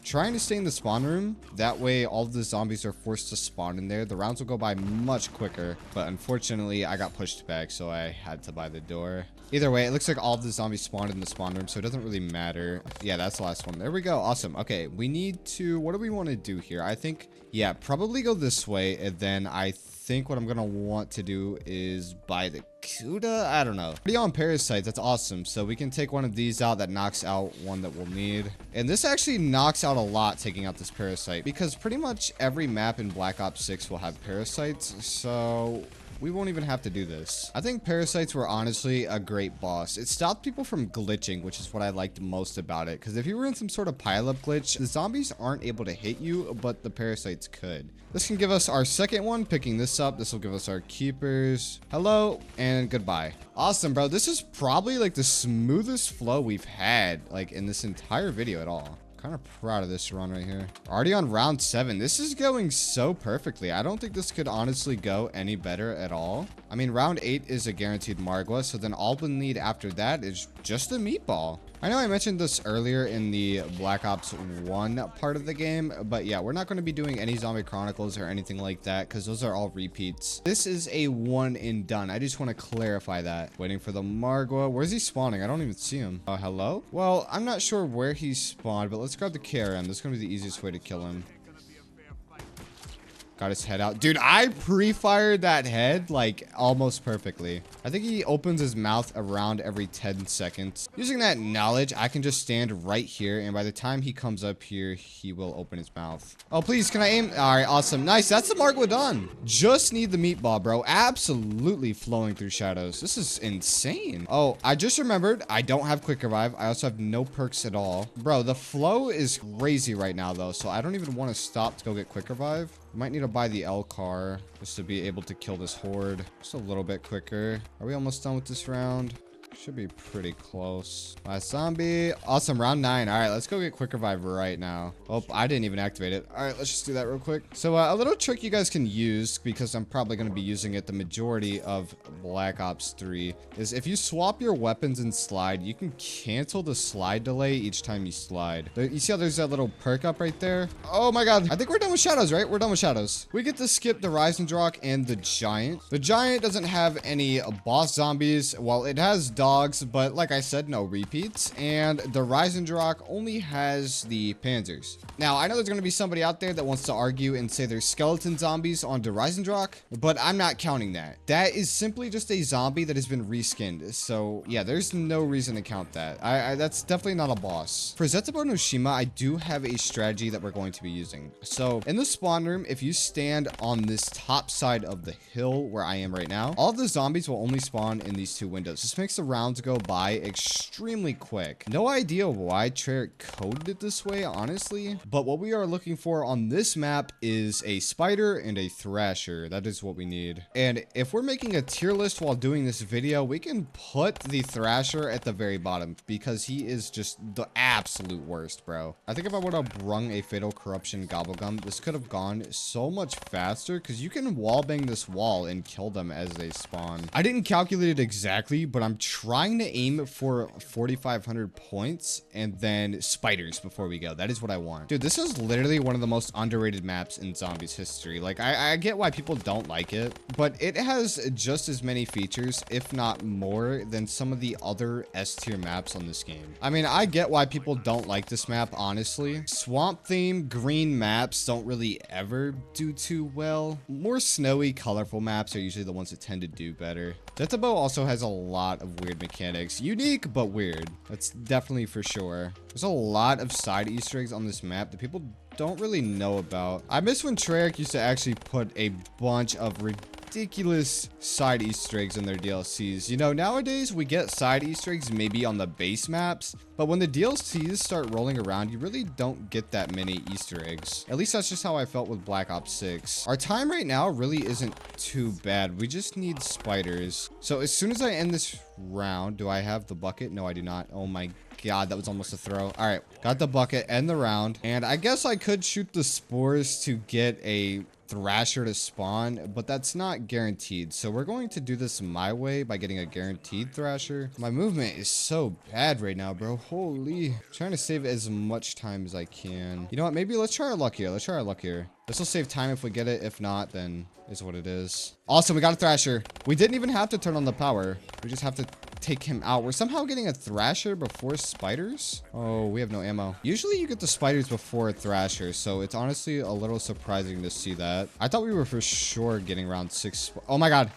Trying to stay in the spawn room, that way all of the zombies are forced to spawn in there. The rounds will go by much quicker, but unfortunately I got pushed back, so I had to buy the door. Either way, it looks like all of the zombies spawned in the spawn room, so it doesn't really matter. Yeah, that's the last one. There we go. Awesome. Okay, we need to, what do we want to do here? I think, yeah, probably go this way, and then I think what I'm gonna want to do is buy the Kuda. I don't know. Already on parasites, that's awesome. So we can take one of these out that knocks out one that we'll need. And this actually knocks out a lot, taking out this parasite, because pretty much every map in Black Ops 6 will have parasites. So we won't even have to do this. I think parasites were honestly a great boss. It stopped people from glitching, which is what I liked most about it. Because if you were in some sort of pileup glitch, the zombies aren't able to hit you, but the parasites could. This can give us our second one. Picking this up, this will give us our keepers. Hello and goodbye. Awesome, bro. This is probably like the smoothest flow we've had like in this entire video at all. Kind of proud of this run right here. Already on round 7. This is going so perfectly. I don't think this could honestly go any better at all. I mean, round 8 is a guaranteed Margwa, so then all we need after that is just a meatball. I know I mentioned this earlier in the Black Ops 1 part of the game, but yeah, we're not going to be doing any Zombie Chronicles or anything like that because those are all repeats. This is a one and done. I just want to clarify that. Waiting for the Margwa. Where's he spawning? I don't even see him. Hello? Well, I'm not sure where he spawned, but let's grab the KRM. This is going to be the easiest way to kill him. Got his head out. Dude, I pre-fired that head like almost perfectly. I think he opens his mouth around every 10 seconds. Using that knowledge, I can just stand right here. And by the time he comes up here, he will open his mouth. Oh, please, can I aim? All right, awesome. Nice. That's the Margwa done. Just need the meatball, bro. Absolutely flowing through shadows. This is insane. Oh, I just remembered I don't have quick revive. I also have no perks at all. Bro, the flow is crazy right now, though. So I don't even want to stop to go get quick revive. Might need to buy the L car just to be able to kill this horde just a little bit quicker. Are we almost done with this round? Should be pretty close. Last zombie. Awesome. Round 9. All right, let's go get quick revive right now. Oh, I didn't even activate it. All right, let's just do that real quick. So a little trick you guys can use, because I'm probably going to be using it the majority of Black Ops 3, is if you swap your weapons and slide, you can cancel the slide delay each time you slide. You see how there's that little perk up right there? Oh my god. I think we're done with shadows, right? We're done with shadows. We get to skip the Risendrach and the Giant. The Giant doesn't have any boss zombies. Well, it has dogs, but like I said, no repeats. And the Risendrach only has the Panzers. Now, I know there's going to be somebody out there that wants to argue and say there's skeleton zombies on the Risendrach, but I'm not counting that. That is simply just a zombie that has been reskinned. So yeah, there's no reason to count that. That's definitely not a boss. For Zetsubou No Shima, I do have a strategy that we're going to be using. So in the spawn room, if you stand on this top side of the hill where I am right now, all of the zombies will only spawn in these 2 windows. This makes the rounds go by extremely quick. No idea why Treyarch coded it this way, honestly, but what we are looking for on this map is a spider and a thrasher. That is what we need. And if we're making a tier list while doing this video, we can put the thrasher at the very bottom because he is just the absolute worst, bro. I think if I would have brung a fatal corruption gobblegum, this could have gone so much faster because you can wallbang this wall and kill them as they spawn. I didn't calculate it exactly, but I'm trying to aim for 4,500 points and then spiders before we go. That is what I want. Dude, this is literally one of the most underrated maps in Zombies history. Like, I get why people don't like it, but it has just as many features, if not more, than some of the other S-tier maps on this game. I mean, I get why people don't like this map, honestly. Swamp theme, green maps don't really ever do too well. More snowy, colorful maps are usually the ones that tend to do better. Zetsubou also has a lot of weird mechanics. Unique, but weird. That's definitely for sure. There's a lot of side Easter eggs on this map that people don't really know about. I miss when Treyarch used to actually put a bunch of ridiculous side Easter eggs in their DLCs. You know, nowadays we get side Easter eggs maybe on the base maps, but when the DLCs start rolling around, you really don't get that many Easter eggs. At least that's just how I felt with Black Ops 6. Our time right now really isn't too bad. We just need spiders. So as soon as I end this round, do I have the bucket? No, I do not. Oh my God, that was almost a throw. All right, got the bucket, end the round. And I guess I could shoot the spores to get a Thrasher to spawn, but that's not guaranteed. So we're going to do this my way by getting a guaranteed Thrasher. My movement is so bad right now, bro. Holy. I'm trying to save as much time as I can. You know what? Maybe let's try our luck here. Let's try our luck here. This will save time if we get it. If not, then is what it is. Awesome. We got a Thrasher. We didn't even have to turn on the power. We just have to take him out. We're somehow getting a Thrasher before spiders. Oh, we have no ammo. Usually you get the spiders before a Thrasher, so it's honestly a little surprising to see that. I thought we were for sure getting round 6. Oh my God.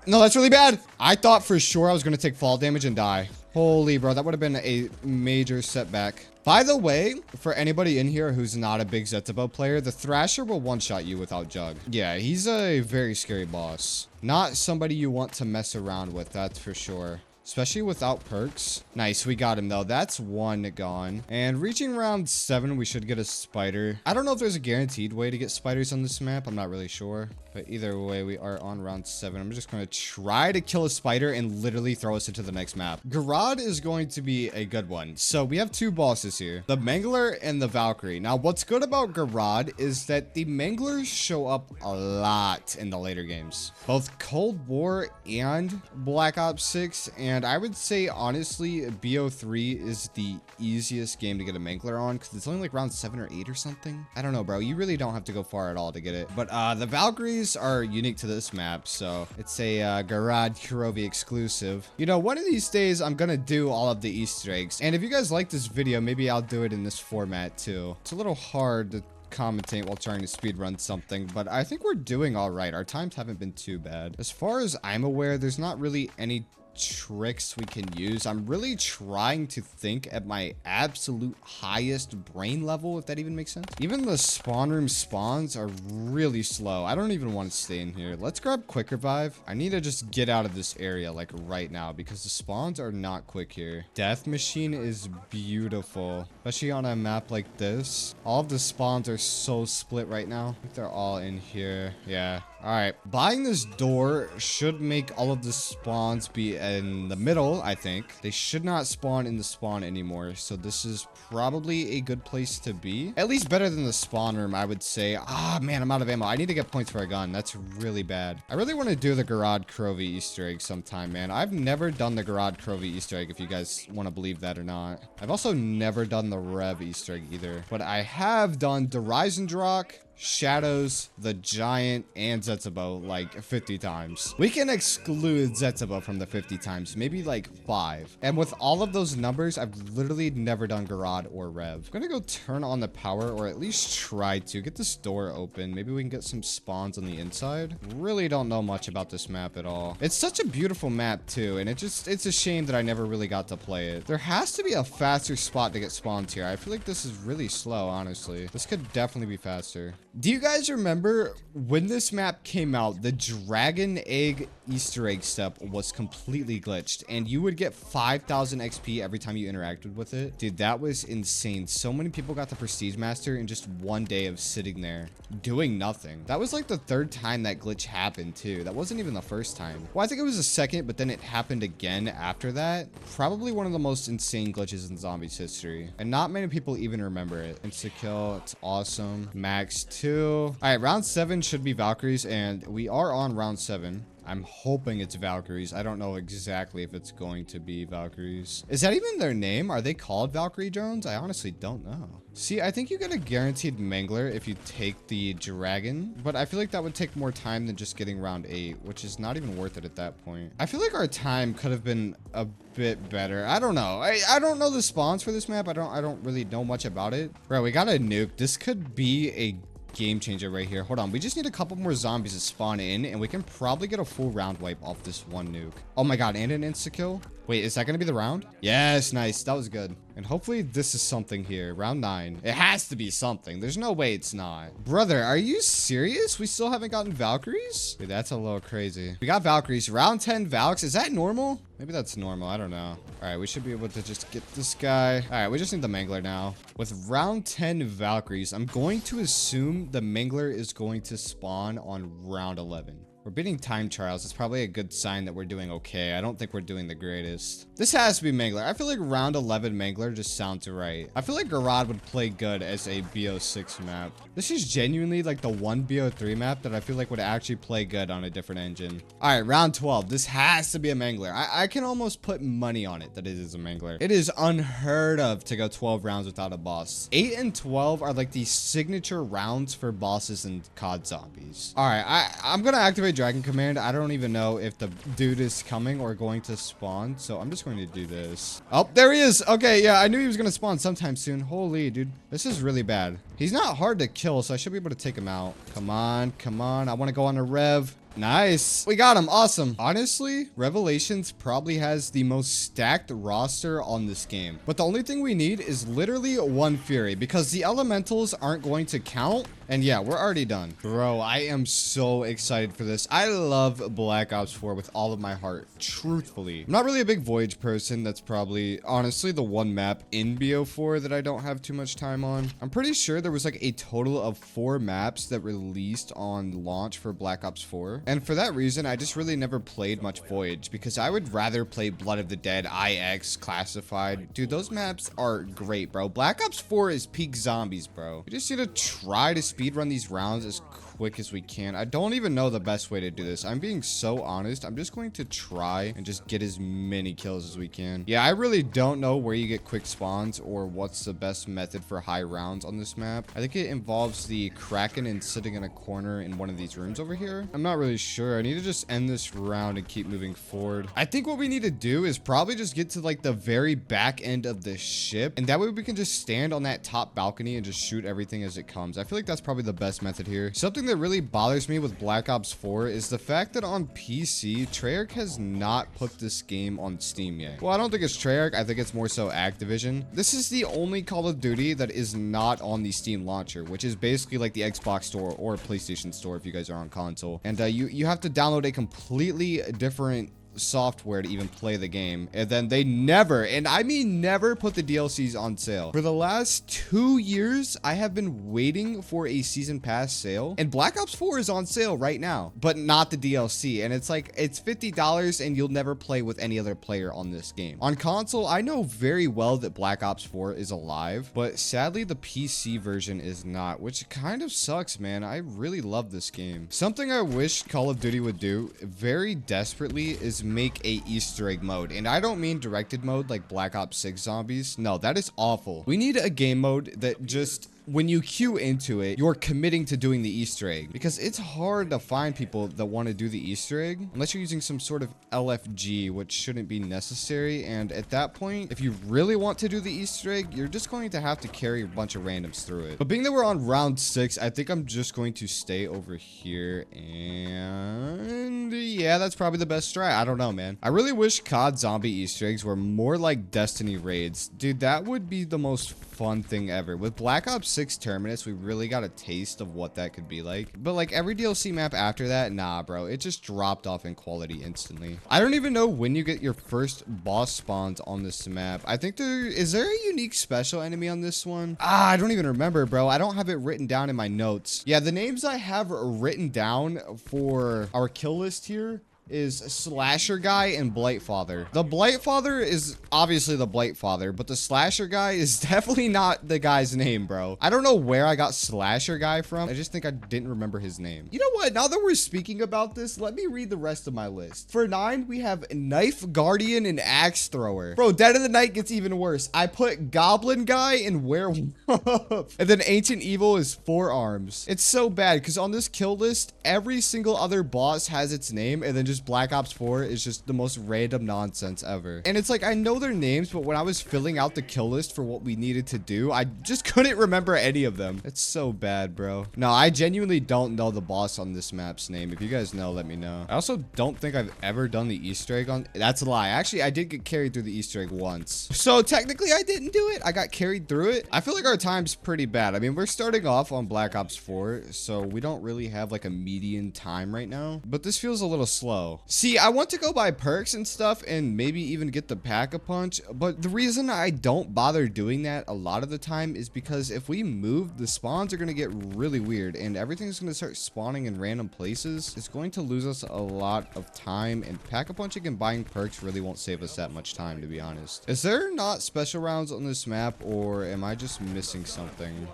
No, that's really bad. I thought for sure I was going to take fall damage and die. Holy, bro, that would have been a major setback. By the way, for anybody in here who's not a big Zetsubou player, the Thrasher will one-shot you without Jug. Yeah, he's a very scary boss. Not somebody you want to mess around with, that's for sure. Especially without perks. Nice, we got him though. That's one gone. And reaching round 7, we should get a spider. I don't know if there's a guaranteed way to get spiders on this map. I'm not really sure. But either way, we are on round 7. I'm just going to try to kill a spider and literally throw us into the next map. Gorod is going to be a good one. So we have 2 bosses here. The Mangler and the Valkyrie. Now, what's good about Gorod is that the Manglers show up a lot in the later games. Both Cold War and Black Ops 6. And I would say, honestly, BO3 is the easiest game to get a Mangler on because it's only like round 7 or 8 or something. I don't know, bro. You really don't have to go far at all to get it. But the Valkyries are unique to this map, so it's a Gorod Krovi exclusive. You know, one of these days I'm gonna do all of the Easter eggs, and if you guys like this video, maybe I'll do it in this format too. It's a little hard to commentate while trying to speedrun something, but I think we're doing all right. Our times haven't been too bad. As far as I'm aware, there's not really any tricks we can use. I'm really trying to think at my absolute highest brain level, if that even makes sense. Even the spawn room spawns are really slow. I don't even want to stay in here. Let's grab quick revive. I need to just get out of this area like right now because the spawns are not quick here. Death machine is beautiful, especially on a map like this. All of the spawns are so split right now. I think they're all in here. Yeah. All right, buying this door should make all of the spawns be in the middle, I think. They should not spawn in the spawn anymore, so this is probably a good place to be. At least better than the spawn room, I would say. Ah, man, I'm out of ammo. I need to get points for a gun. That's really bad. I really want to do the Gorod Krovi Easter egg sometime, man. I've never done the Gorod Krovi Easter egg, if you guys want to believe that or not. I've also never done the Rev Easter egg either, but I have done Derizendrock, Shadows, the Giant, and Zetsubou like 50 times. We can exclude Zetsubou from the 50 times, maybe like 5. And with all of those numbers, I've literally never done Gorod or Rev. I'm gonna go turn on the power, or at least try to get this door open. Maybe we can get some spawns on the inside. Really don't know much about this map at all. It's such a beautiful map too, and it's a shame that I never really got to play it. There has to be a faster spot to get spawns here. I feel like this is really slow, honestly. This could definitely be faster. Do you guys remember when this map came out, the dragon egg Easter egg step was completely glitched and you would get 5,000 XP every time you interacted with it? Dude, that was insane. So many people got the Prestige Master in just one day of sitting there doing nothing. That was like the 3rd time that glitch happened too. That wasn't even the 1st time. Well, I think it was the 2nd, but then it happened again after that. Probably one of the most insane glitches in Zombies history. And not many people even remember it. Insta-kill, it's awesome. Max 2. All right, round 7 should be Valkyries, and we are on round 7. I'm hoping it's Valkyries. I don't know exactly if it's going to be Valkyries. Is that even their name? Are they called Valkyrie drones? I honestly don't know. See, I think you get a guaranteed Mangler if you take the Dragon, but I feel like that would take more time than just getting round 8, which is not even worth it at that point. I feel like our time could have been a bit better. I don't know. I don't know the spawns for this map. I don't really know much about it. Bro, we got a nuke. This could be a game changer right here. Hold on, we just need a couple more zombies to spawn in and we can probably get a full round wipe off this one nuke. Oh my god, and an insta-kill. Wait, is that gonna be the round? Yes, nice. That was good. And hopefully this is something here. Round 9. It has to be something. There's no way it's not. Brother, are you serious? We still haven't gotten Valkyries? Dude, that's a little crazy. We got Valkyries. Round 10 Valks. Is that normal? Maybe that's normal. I don't know. All right, we should be able to just get this guy. All right, we just need the Mangler now. With round 10 Valkyries, I'm going to assume the Mangler is going to spawn on round 11. We're beating time trials. It's probably a good sign that we're doing okay. I don't think we're doing the greatest. This has to be Mangler. I feel like round 11 Mangler just sounds right. I feel like Gorod would play good as a BO6 map. This is genuinely like the one BO3 map that I feel like would actually play good on a different engine. All right, round 12. This has to be a Mangler. I can almost put money on it that it is a Mangler. It is unheard of to go 12 rounds without a boss. 8 and 12 are like the signature rounds for bosses and COD zombies. All right, I'm gonna activate Dragon Command. I don't even know if the dude is coming or going to spawn, so I'm just going to do this. Oh, there he is. Okay, yeah, I knew he was gonna spawn sometime soon. Holy, dude, this is really bad. He's not hard to kill, so I should be able to take him out. Come on, come on. I want to go on a rev. Nice. We got him. Awesome. Honestly, Revelations probably has the most stacked roster on this game. But the only thing we need is literally one Fury because the elementals aren't going to count. And yeah, we're already done. Bro, I am so excited for this. I love Black Ops 4 with all of my heart, truthfully. I'm not really a big Voyage person. That's probably, honestly, the one map in BO4 that I don't have too much time on. I'm pretty sure there was like a total of 4 maps that released on launch for Black Ops 4. And for that reason, I just really never played much Voyage because I would rather play Blood of the Dead, IX, Classified. Dude, those maps are great, bro. Black Ops 4 is peak zombies, bro. We just need to try to speedrun these rounds as quick as we can. I don't even know the best way to do this. I'm being so honest. I'm just going to try and just get as many kills as we can. Yeah, I really don't know where you get quick spawns or what's the best method for high rounds on this map. I think it involves the Kraken and sitting in a corner in one of these rooms over here. I'm not really sure. I need to just end this round and keep moving forward. I think what we need to do is probably just get to like the very back end of the ship, and that way we can just stand on that top balcony and just shoot everything as it comes. I feel like that's probably the best method here. Something that really bothers me with Black Ops 4 is the fact that on PC, Treyarch has not put this game on Steam yet. Well, I don't think it's Treyarch. I think it's more so Activision. This is the only Call of Duty that is not on the Steam launcher, which is basically like the Xbox store or PlayStation store if you guys are on console. And you have to download a completely different software to even play the game, and then they never, and I mean never, put the DLCs on sale. For the last 2 years, I have been waiting for a season pass sale, and Black Ops 4 is on sale right now, but not the DLC, and it's like, it's $50 and you'll never play with any other player on this game. On console, I know very well that Black Ops 4 is alive, but sadly the PC version is not, which kind of sucks, man. I really love this game. Something I wish Call of Duty would do very desperately is make a Easter egg mode, and I don't mean directed mode like Black Ops 6 zombies. No, that is awful. We need a game mode that just, when you queue into it, you're committing to doing the Easter egg, because it's hard to find people that want to do the Easter egg unless you're using some sort of LFG, which shouldn't be necessary. And at that point, if you really want to do the Easter egg, you're just going to have to carry a bunch of randoms through it. But being that we're on round 6, I think I'm just going to stay over here, and yeah, that's probably the best strat. I don't know, man. I really wish COD zombie Easter eggs were more like Destiny raids. Dude, that would be the most fun thing ever. With Black Ops 6 Terminus, we really got a taste of what that could be like. But like every DLC map after that, nah, bro, it just dropped off in quality instantly. I don't even know when you get your first boss spawns on this map. I think is there a unique special enemy on this one? I don't even remember, bro. I don't have it written down in my notes. Yeah, the names I have written down for our kill list here is Slasher Guy and Blightfather. The Blightfather is obviously the Blightfather, but the Slasher Guy is definitely not the guy's name, bro. I don't know where I got Slasher Guy from. I just think I didn't remember his name. You know what? Now that we're speaking about this, let me read the rest of my list. For 9, we have Knife Guardian and Axe Thrower. Bro, Dead of the Night gets even worse. I put Goblin Guy and Werewolf. And then Ancient Evil is Forearms. It's so bad because on this kill list, every single other boss has its name, and then just Black Ops 4 is just the most random nonsense ever. And it's like, I know their names, but when I was filling out the kill list for what we needed to do, I just couldn't remember any of them. It's so bad, bro. No, I genuinely don't know the boss on this map's name. If you guys know, let me know. I also don't think I've ever done the Easter egg on... That's a lie. Actually, I did get carried through the Easter egg once. So technically, I didn't do it. I got carried through it. I feel like our time's pretty bad. I mean, we're starting off on Black Ops 4, so we don't really have like a median time right now. But this feels a little slow. See, I want to go buy perks and stuff and maybe even get the Pack-a-Punch, but the reason I don't bother doing that a lot of the time is because if we move, the spawns are going to get really weird and everything's going to start spawning in random places. It's going to lose us a lot of time, and Pack-a-Punching and buying perks really won't save us that much time, to be honest. Is there not special rounds on this map, or am I just missing something?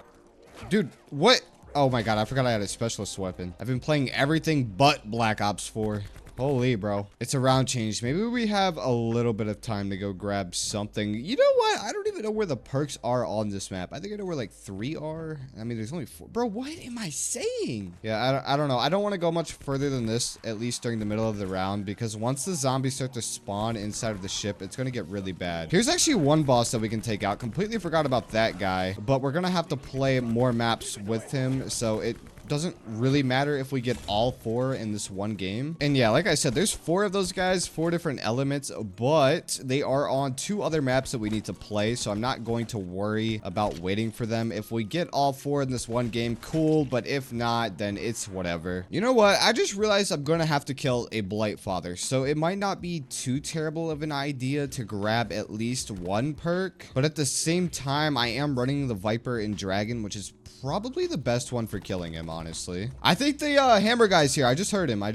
Dude, what? Oh my god, I forgot I had a specialist weapon. I've been playing everything but Black Ops 4. Holy, bro. It's a round change. Maybe we have a little bit of time to go grab something. You know what? I don't even know where the perks are on this map. I think I know where like 3 are. I mean, there's only 4. Bro, what am I saying? Yeah, I don't know. I don't want to go much further than this, at least during the middle of the round, because once the zombies start to spawn inside of the ship, it's going to get really bad. Here's actually one boss that we can take out. Completely forgot about that guy, but we're going to have to play more maps with him, so it doesn't really matter if we get all 4 in this one game. And yeah, like I said, there's 4 of those guys, 4 different elements, but they are on 2 other maps that we need to play, so I'm not going to worry about waiting for them. If we get all 4 in this one game, cool, but if not, then it's whatever. You know what? I just realized I'm gonna have to kill a Blightfather, so it might not be too terrible of an idea to grab at least 1 perk, but at the same time, I am running the Viper and Dragon, which is probably the best one for killing him, honestly. I think the hammer guy's here. I just heard him. All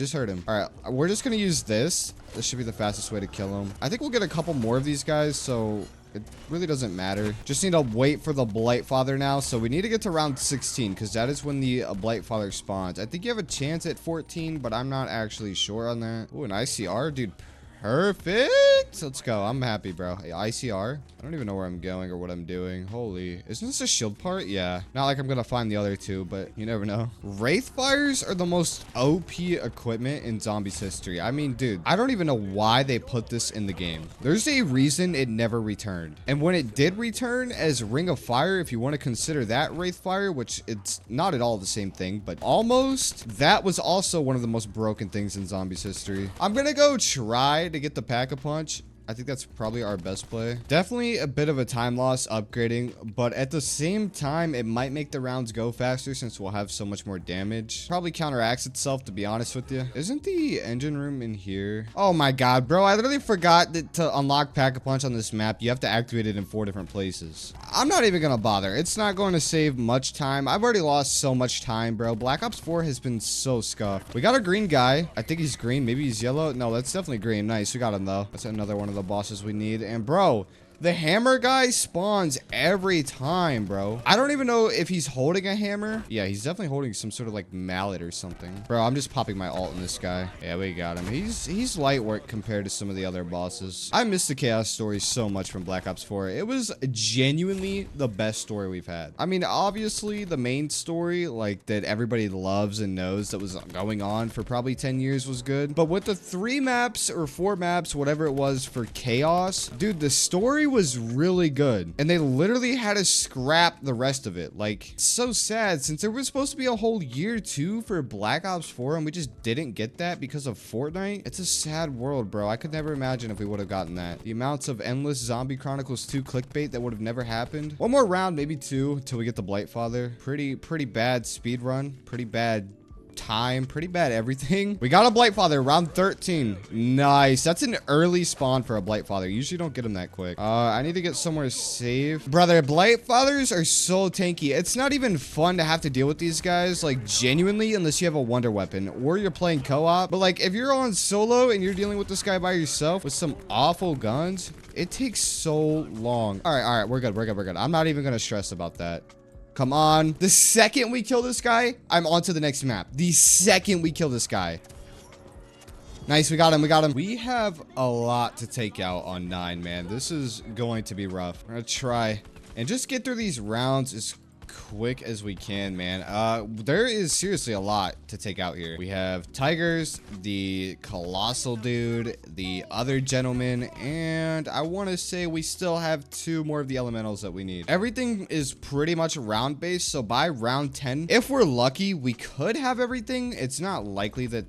right, we're just gonna use this. This should be the fastest way to kill him. I think we'll get a couple more of these guys, so it really doesn't matter. Just need to wait for the Blightfather now. So we need to get to round 16 because that is when the Blightfather spawns. I think you have a chance at 14, but I'm not actually sure on that. Ooh, an ICR, dude. Perfect. Let's go. I'm happy, bro. Hey, ICR. I don't even know where I'm going or what I'm doing. Holy. Isn't this a shield part? Yeah. Not like I'm going to find the other 2, but you never know. Wraithfires are the most OP equipment in Zombies history. I mean, dude, I don't even know why they put this in the game. There's a reason it never returned. And when it did return as Ring of Fire, if you want to consider that Wraithfire, which it's not at all the same thing, but almost, that was also one of the most broken things in Zombies history. I'm going to go try to get the Pack-a-Punch. I think that's probably our best play. Definitely a bit of a time loss upgrading, but at the same time, it might make the rounds go faster since we'll have so much more damage. Probably counteracts itself, to be honest with you. Isn't the engine room in here? Oh my god, bro. I literally forgot that to unlock Pack-a-Punch on this map, you have to activate it in 4 different places. I'm not even gonna bother. It's not going to save much time. I've already lost so much time, bro. Black Ops 4 has been so scuffed. We got a green guy. I think he's green. Maybe he's yellow. No, that's definitely green. Nice. We got him, though. That's another one of the bosses we need. And bro, the hammer guy spawns every time, bro. I don't even know if he's holding a hammer. Yeah, he's definitely holding some sort of like mallet or something. Bro, I'm just popping my ult in this guy. Yeah, we got him. He's light work compared to some of the other bosses. I miss the chaos story so much from Black Ops 4. It was genuinely the best story we've had. I mean, obviously the main story, like that everybody loves and knows that was going on for probably 10 years was good. But with the 3 maps or 4 maps, whatever it was for chaos, dude, the story was really good, and they literally had to scrap the rest of it. Like, it's so sad since there was supposed to be a whole year 2 for Black Ops 4 and we just didn't get that because of Fortnite. It's a sad world, bro. I could never imagine if we would have gotten that. The amounts of endless Zombie Chronicles 2 clickbait that would have never happened. One more round, maybe 2, till we get the Blightfather. Pretty bad speed run. Pretty bad time, pretty bad everything. We got a Blightfather, round 13. Nice. That's an early spawn for a Blightfather. Usually don't get them that quick. I need to get somewhere safe. Brother, Blightfathers are so tanky. It's not even fun to have to deal with these guys, like, genuinely, unless you have a wonder weapon or you're playing co-op. But, like, if you're on solo and you're dealing with this guy by yourself with some awful guns, it takes so long. All right, we're good. I'm not even gonna stress about that. Come on. The second we kill this guy, I'm on to the next map. The second we kill this guy. Nice, we got him. We have a lot to take out on 9, man. This is going to be rough. I'm gonna try and just get through these rounds as quick as we can, man. There is seriously a lot to take out here. We have tigers, the colossal dude, the other gentleman, and I want to say we still have 2 more of the elementals that we need. Everything is pretty much round based, so by round 10, if we're lucky, we could have everything. It's not likely that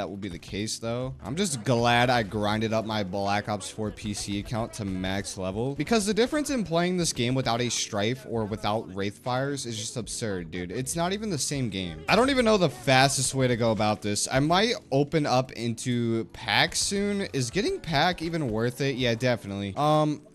will be the case though. I'm just glad I grinded up my Black Ops 4 PC account to max level, because the difference in playing this game without a Strife or without Wraithfires is just absurd, dude. It's not even the same game. I don't even know the fastest way to go about this. I might open up into pack soon. Is getting pack even worth it? Yeah, definitely.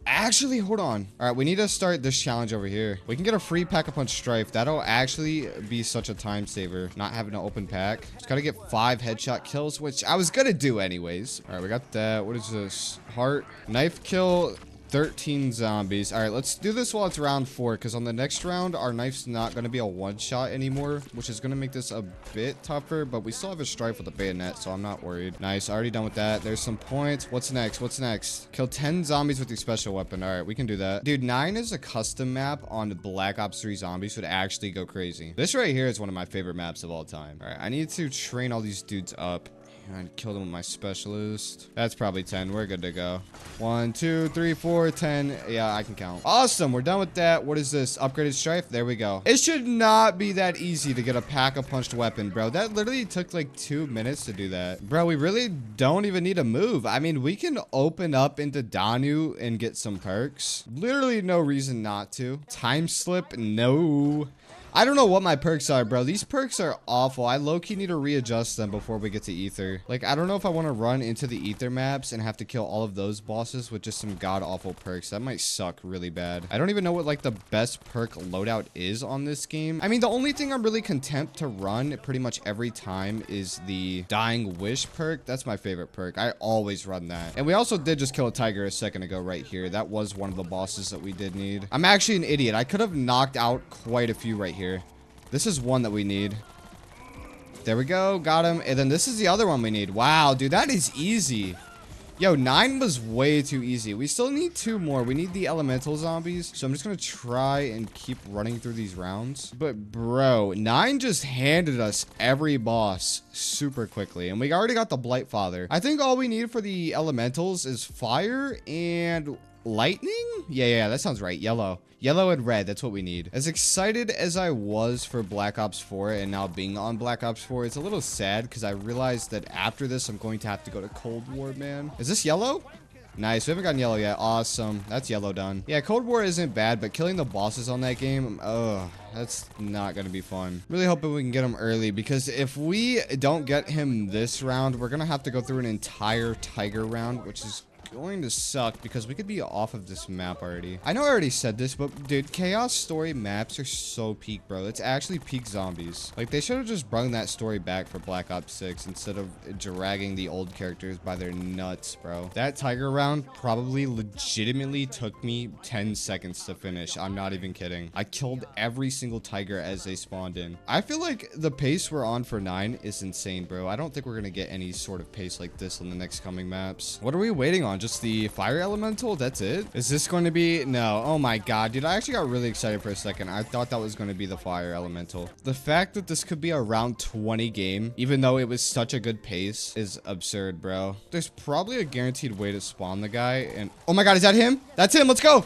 Actually, hold on. All right, we need to start this challenge over here. We can get a free Pack-a-Punch Strife. That'll actually be such a time saver, not having to open pack. Just gotta get 5 headshot kills, which I was gonna do anyways. All right, we got that. What is this? Heart. Knife kill. 13 zombies. All right, let's do this while it's round 4, because on the next round, our knife's not going to be a one-shot anymore, which is going to make this a bit tougher, but we still have a Strife with a bayonet, so I'm not worried. Nice, already done with that. There's some points. What's next? Kill 10 zombies with your special weapon. All right, we can do that. Dude, 9 is a custom map on Black Ops 3 Zombies, would actually go crazy. This right here is one of my favorite maps of all time. All right, I need to train all these dudes up. I killed him with my specialist. That's probably 10. We're good to go. 1, 2, 3, 4, 10. Yeah, I can count. Awesome. We're done with that. What is this? Upgraded Strife? There we go. It should not be that easy to get a pack-a-punched weapon, bro. That literally took like 2 minutes to do that. Bro, we really don't even need to move. I mean, we can open up into Danu and get some perks. Literally no reason not to. Time slip? No. I don't know what my perks are, bro. These perks are awful. I low-key need to readjust them before we get to Ether. Like, I don't know if I want to run into the Ether maps and have to kill all of those bosses with just some god-awful perks. That might suck really bad. I don't even know what, like, the best perk loadout is on this game. I mean, the only thing I'm really content to run pretty much every time is the Dying Wish perk. That's my favorite perk. I always run that. And we also did just kill a tiger a second ago right here. That was one of the bosses that we did need. I'm actually an idiot. I could have knocked out quite a few right here. This is one that we need. There we go. Got him. And then this is the other one we need. Wow, dude, that is easy. Yo, 9 was way too easy. We still need 2 more. We need the elemental zombies. So I'm just going to try and keep running through these rounds. But bro, 9 just handed us every boss super quickly. And we already got the Blightfather. I think all we need for the elementals is fire and lightning. Yeah, that sounds right. Yellow and red, that's what we need. As excited as I was for Black Ops 4 and now being on Black Ops 4, it's a little sad because I realized that after this, I'm going to have to go to Cold War, man. Is this yellow? Nice, we haven't gotten yellow yet. Awesome, that's yellow done. Yeah, Cold War isn't bad, but killing the bosses on that game, that's not gonna be fun. Really hoping we can get him early, because if we don't get him this round, we're gonna have to go through an entire tiger round, which is going to suck because we could be off of this map already. I know I already said this, but dude, Chaos Story maps are so peak, bro. It's actually peak zombies. Like, they should have just brought that story back for Black Ops 6 instead of dragging the old characters by their nuts, bro. That tiger round probably legitimately took me 10 seconds to finish. I'm not even kidding. I killed every single tiger as they spawned in. I feel like the pace we're on for 9 is insane, bro. I don't think we're gonna get any sort of pace like this in the next coming maps. What are we waiting on? Just the fire elemental? That's it? Is this going to be? No. Oh my god, dude, I actually got really excited for a second. I thought that was going to be the fire elemental. The fact that this could be a round 20 game, even though it was such a good pace, is absurd, bro. There's probably a guaranteed way to spawn the guy, and oh my god, is that him? That's him. Let's go.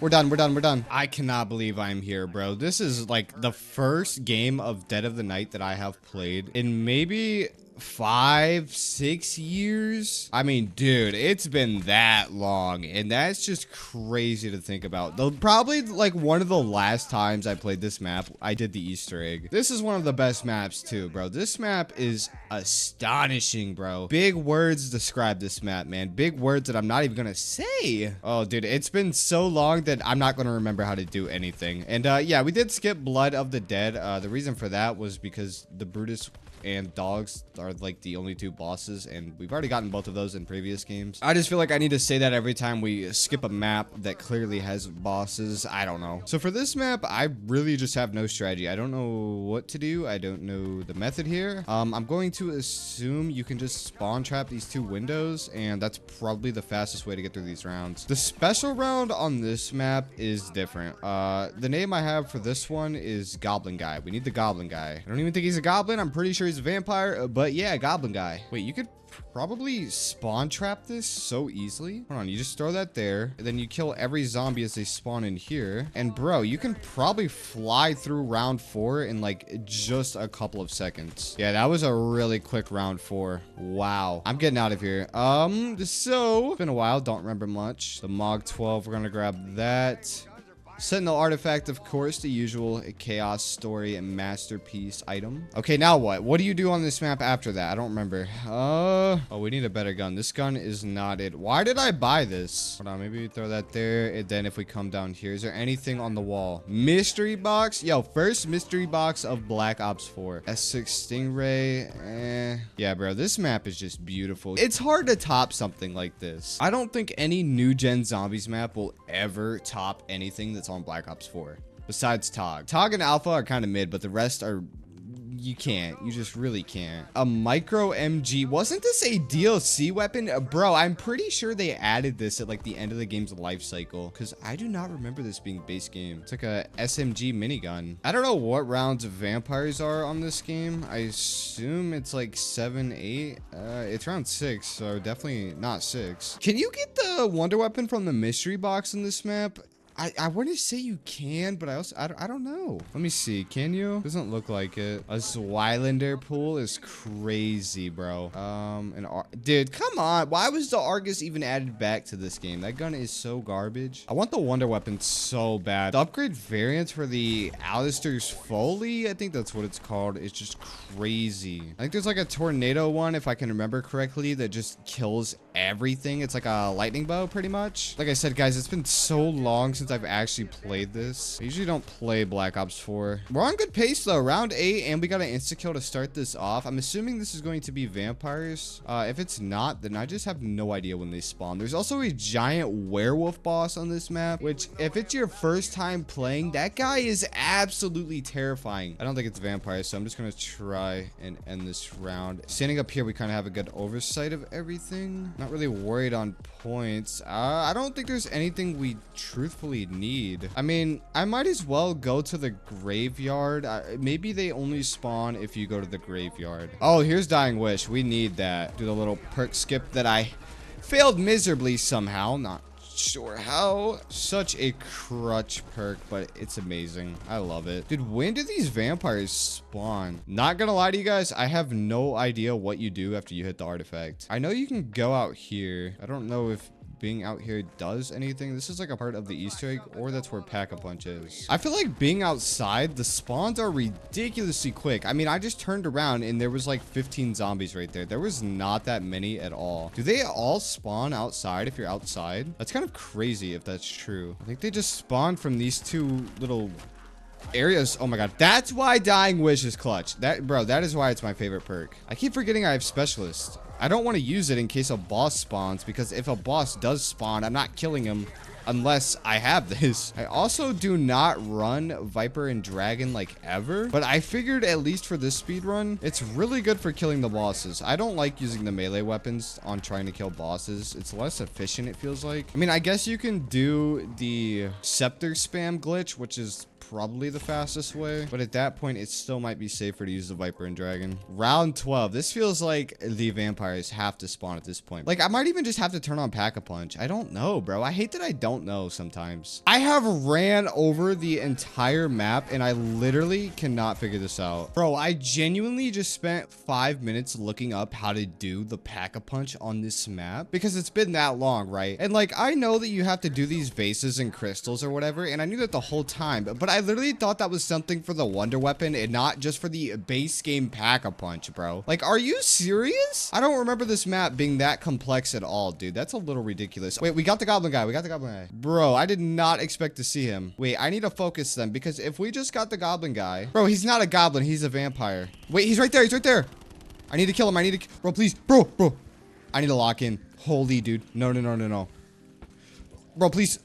We're done. I cannot believe I'm here, bro. This is like the first game of Dead of the Night that I have played in maybe 5, 6 years. I mean, dude, it's been that long, and that's just crazy to think about. Though probably like one of the last times I played this map, I did the Easter egg. This is one of the best maps too, bro. This map is astonishing, bro. Big words describe this map, man. Big words that I'm not even gonna say. Oh, dude, it's been so long that I'm not gonna remember how to do anything. And yeah, we did skip Blood of the Dead. The reason for that was because the Brutus and dogs are like the only two bosses, and we've already gotten both of those in previous games. I just feel like I need to say that every time we skip a map that clearly has bosses. I don't know. So for this map, I really just have no strategy. I don't know what to do. I don't know the method here. I'm going to assume you can just spawn trap these two windows, and that's probably the fastest way to get through these rounds. The special round on this map is different. The name I have for this one is Goblin Guy. We need the Goblin Guy. I don't even think he's a goblin. I'm pretty sure he's a vampire, but yeah, Goblin Guy. Wait, you could probably spawn trap this so easily. Hold on, you just throw that there, and then you kill every zombie as they spawn in here. And bro, you can probably fly through round 4 in like just a couple of seconds. Yeah, that was a really quick round 4. Wow. I'm getting out of here. So it's been a while, don't remember much. The Mog 12, we're gonna grab that. Sentinel artifact, of course, the usual chaos story and masterpiece item. Okay, now what? What do you do on this map after that? I don't remember. Oh, we need a better gun. This gun is not it. Why did I buy this? Hold on, maybe we throw that there. And then if we come down here, is there anything on the wall? Mystery box? Yo, first mystery box of Black Ops 4. S6 Stingray. Yeah, bro, this map is just beautiful. It's hard to top something like this. I don't think any new gen zombies map will ever top anything that's on Black Ops 4 besides Tog. Tog and Alpha are kind of mid, but the rest are, you can't. You just really can't. A micro MG. Wasn't this a DLC weapon? Bro, I'm pretty sure they added this at like the end of the game's life cycle, because I do not remember this being base game. It's like a SMG minigun. I don't know what rounds of vampires are on this game. I assume it's like 7, 8. It's round 6, so definitely not 6. Can you get the wonder weapon from the mystery box in this map? I want to say you can, but I don't know. Let me see. Can you? Doesn't look like it. A Zweilander pool is crazy, bro. Dude, come on. Why was the Argus even added back to this game? That gun is so garbage. I want the wonder weapon so bad. The upgrade variant for the Alistair's Foley, I think that's what it's called, is just crazy. I think there's like a tornado one, if I can remember correctly, that just kills everything. It's like a lightning bow, pretty much. Like I said, guys, it's been so long since I've actually played this. I usually don't play Black Ops 4. We're on good pace though. Round 8, and we got an insta-kill to start this off. I'm assuming this is going to be vampires. If it's not, then I just have no idea when they spawn. There's also a giant werewolf boss on this map, which if it's your first time playing, that guy is absolutely terrifying. I don't think it's vampires, so I'm just gonna try and end this round. Standing up here, we kind of have a good oversight of everything. Not really worried on points. I don't think there's anything we truthfully need. I mean, I might as well go to the graveyard. Maybe they only spawn if you go to the graveyard. Oh, here's Dying Wish. We need that. Do the little perk skip that I failed miserably somehow. Not sure how. Such a crutch perk, but it's amazing. I love it. Dude, when do these vampires spawn? Not gonna lie to you guys, I have no idea what you do after you hit the artifact. I know you can go out here. I don't know if being out here does anything. This is like a part of the Easter egg, or that's where Pack-a-Punch is. I feel like being outside, the spawns are ridiculously quick. I mean, I just turned around and there was like 15 zombies right there. There was not that many at all. Do they all spawn outside if you're outside? That's kind of crazy if that's true. I think they just spawn from these two little areas. Oh my god, that's why Dying Wish is clutch. That is why it's my favorite perk. I keep forgetting I have Specialist. I don't want to use it in case a boss spawns, because if a boss does spawn, I'm not killing him unless I have this. I also do not run Viper and Dragon like ever, but I figured at least for this speed run, it's really good for killing the bosses. I don't like using the melee weapons on trying to kill bosses. It's less efficient, it feels like. I mean, I guess you can do the scepter spam glitch, which is probably the fastest way, but at that point, it still might be safer to use the Viper and Dragon. Round 12. This feels like the vampires have to spawn at this point. Like, I might even just have to turn on Pack-a-Punch. I don't know, bro. I hate that I don't know sometimes. I have ran over the entire map, and I literally cannot figure this out. Bro, I genuinely just spent 5 minutes looking up how to do the Pack-a-Punch on this map because it's been that long, right? And like, I know that you have to do these vases and crystals or whatever, and I knew that the whole time, but I literally thought that was something for the wonder weapon and not just for the base game Pack-a-Punch, bro. Like, are you serious? I don't remember this map being that complex at all, dude. That's a little ridiculous. Wait, we got the goblin guy. We got the goblin guy. Bro, I did not expect to see him. Wait, I need to focus then, because if we just got the goblin guy, bro, he's not a goblin. He's a vampire. Wait, he's right there. He's right there. I need to kill him. I need to, bro, please, bro. I need to lock in. Holy dude. No. Bro, please.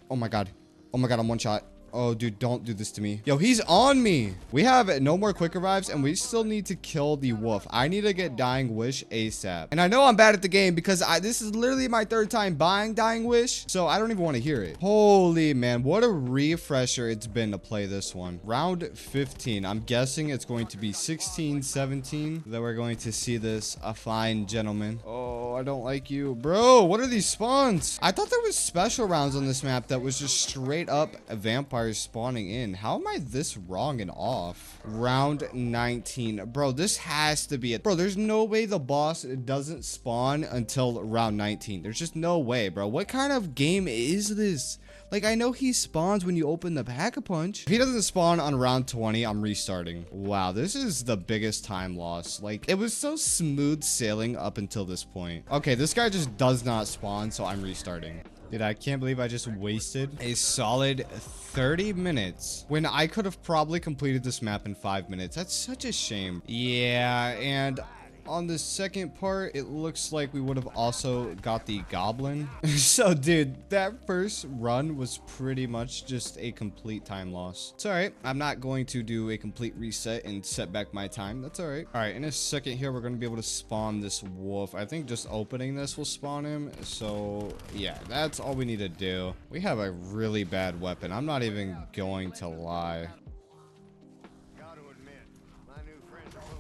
Oh my God. I'm one shot. Oh, dude, don't do this to me. Yo, he's on me. We have no more quick revives, and we still need to kill the wolf. I need to get Dying Wish ASAP. And I know I'm bad at the game because this is literally my 3rd time buying Dying Wish, so I don't even want to hear it. Holy man, what a refresher it's been to play this one. Round 15. I'm guessing it's going to be 16, 17 that we're going to see this a fine gentleman. Oh, I don't like you. Bro, what are these spawns? I thought there was special rounds on this map that was just straight up a vampire spawning in. How am I this wrong and off? Round 19. Bro, this has to be it. Bro, there's no way the boss doesn't spawn until round 19. There's just no way, bro. What kind of game is this? Like, I know he spawns when you open the Pack-a-Punch. If he doesn't spawn on round 20, I'm restarting. Wow, this is the biggest time loss. Like, it was so smooth sailing up until this point. Okay, this guy just does not spawn, so I'm restarting. Dude, I can't believe I just wasted a solid 30 minutes when I could have probably completed this map in 5 minutes. That's such a shame. Yeah, and on the second part, it looks like we would have also got the goblin. So, dude, that first run was pretty much just a complete time loss. It's all right. I'm not going to do a complete reset and set back my time. That's all right. All right, in a second here, we're going to be able to spawn this wolf. I think just opening this will spawn him. So, yeah, that's all we need to do. We have a really bad weapon. I'm not even going to lie.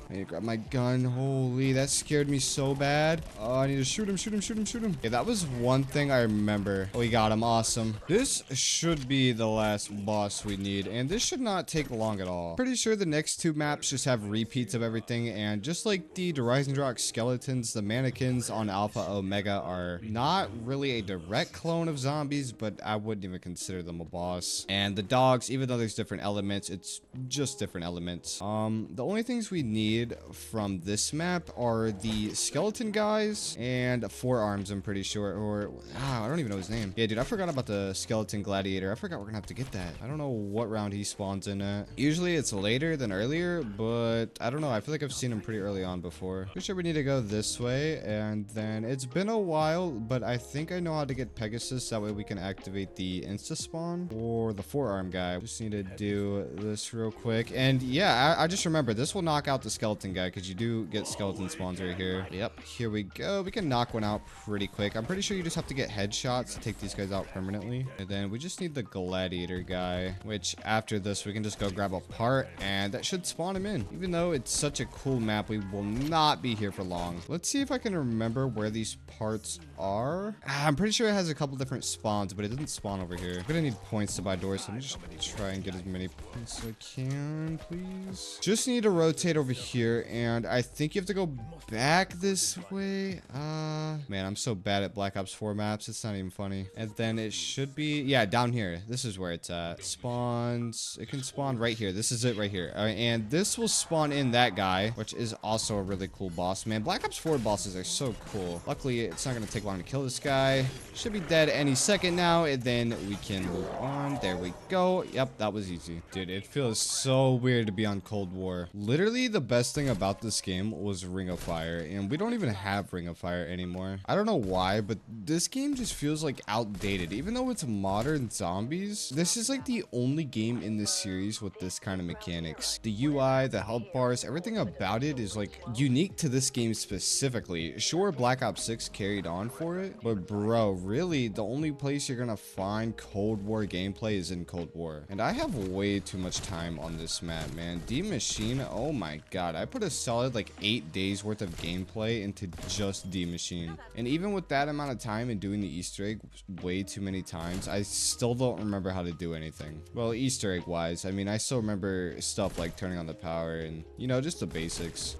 I need to grab my gun. Holy, that scared me so bad. Oh, I need to shoot him. Okay, that was one thing I remember. Oh, we got him. Awesome. This should be the last boss we need, and this should not take long at all. Pretty sure the next 2 maps just have repeats of everything, and just like the Rising Rock skeletons, the mannequins on Alpha Omega are not really a direct clone of zombies, but I wouldn't even consider them a boss. And the dogs, even though there's different elements, it's just different elements. The only things we need from this map are the skeleton guys and 4 arms, I'm pretty sure, or I don't even know his name. Yeah, dude, I forgot about the skeleton gladiator. I forgot we're gonna have to get that. I don't know what round he spawns in at. Usually it's later than earlier, but I don't know. I feel like I've seen him pretty early on before. Pretty sure we need to go this way, and then it's been a while, but I think I know how to get Pegasus. That way we can activate the insta spawn or the 4-arm guy. Just need to do this real quick, and yeah, I just remember this will knock out the skeleton guy because you do get skeleton spawns right here. Yep, here we go. We can knock one out pretty quick. I'm pretty sure you just have to get headshots to take these guys out permanently. And then we just need the gladiator guy, which after this we can just go grab a part and that should spawn him in. Even though it's such a cool map, we will not be here for long. Let's see if I can remember where these parts are. I'm pretty sure it has a couple different spawns, but it doesn't spawn over here. I'm gonna need points to buy doors, so let me just try and get as many points as I can, please. Just need to rotate over here, and I think you have to go back this way. Man, I'm so bad at Black Ops 4 maps, it's not even funny. And then it should be, yeah, down here. This is where it's at. Spawns, it can spawn right here. This is it right here. And this will spawn in that guy, which is also a really cool boss. Man, Black Ops 4 bosses are so cool. Luckily, it's not gonna take long to kill this guy. Should be dead any second now, and then we can move on. There we go. Yep, that was easy. Dude, it feels so weird to be on Cold War. Literally the best best thing about this game was Ring of Fire, and we don't even have Ring of Fire anymore. I don't know why, but this game just feels like outdated. Even though it's modern zombies, this is like the only game in this series with this kind of mechanics. The UI, the health bars, everything about it is like unique to this game specifically. Sure, Black Ops 6 carried on for it, but bro, really, the only place you're gonna find Cold War gameplay is in Cold War. And I have way too much time on this map, man. D Machine, oh my god, I put a solid like 8 days worth of gameplay into just D Machine. And even with that amount of time and doing the Easter egg way too many times, I still don't remember how to do anything. Well, Easter egg wise, I mean, I still remember stuff like turning on the power and, you know, just the basics.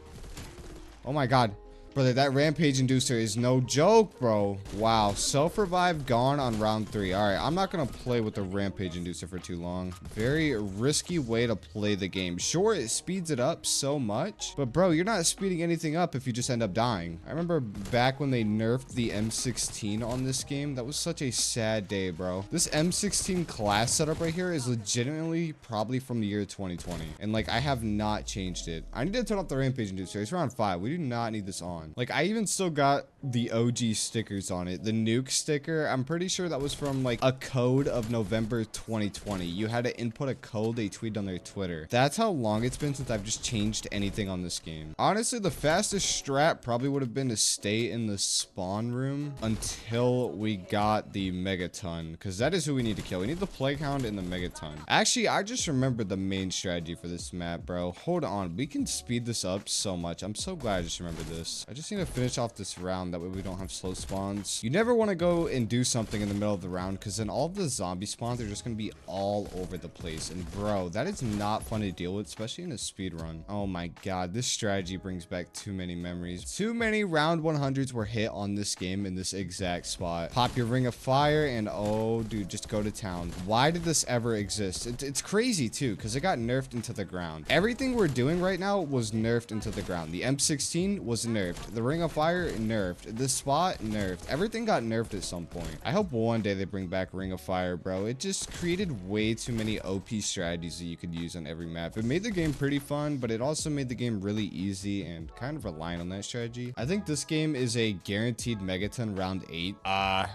Oh my god. Brother, that rampage inducer is no joke, bro. Wow, self-revive gone on round 3. All right, I'm not gonna play with the rampage inducer for too long. Very risky way to play the game. Sure, it speeds it up so much, but bro, you're not speeding anything up if you just end up dying. I remember back when they nerfed the M16 on this game. That was such a sad day, bro. This M16 class setup right here is legitimately probably from the year 2020, and like I have not changed it. I need to turn off the rampage inducer. It's round 5. We do not need this on. Like, I even still got the OG stickers on it. The nuke sticker, I'm pretty sure that was from like a code of November 2020. You had to input a code they tweeted on their Twitter. That's how long it's been since I've just changed anything on this game. Honestly, the fastest strat probably would have been to stay in the spawn room until we got the Megaton, because that is who we need to kill. We need the Plague Hound and the Megaton. Actually, I just remembered the main strategy for this map, bro. Hold on, we can speed this up so much. I'm so glad I just remembered this. I just need to finish off this round, that way we don't have slow spawns. You never want to go and do something in the middle of the round, because then all of the zombie spawns are just going to be all over the place. And bro, that is not fun to deal with, especially in a speed run. Oh my god, this strategy brings back too many memories. Too many round 100s were hit on this game in this exact spot. Pop your Ring of Fire and oh dude, just go to town. Why did this ever exist? It's crazy too, because it got nerfed into the ground. Everything we're doing right now was nerfed into the ground. The M16 was nerfed. The Ring of Fire, nerfed. This spot, nerfed. Everything got nerfed at some point. I hope one day they bring back Ring of Fire, bro. It just created way too many OP strategies that you could use on every map. It made the game pretty fun, but it also made the game really easy and kind of reliant on that strategy. I think this game is a guaranteed Megaton round 8.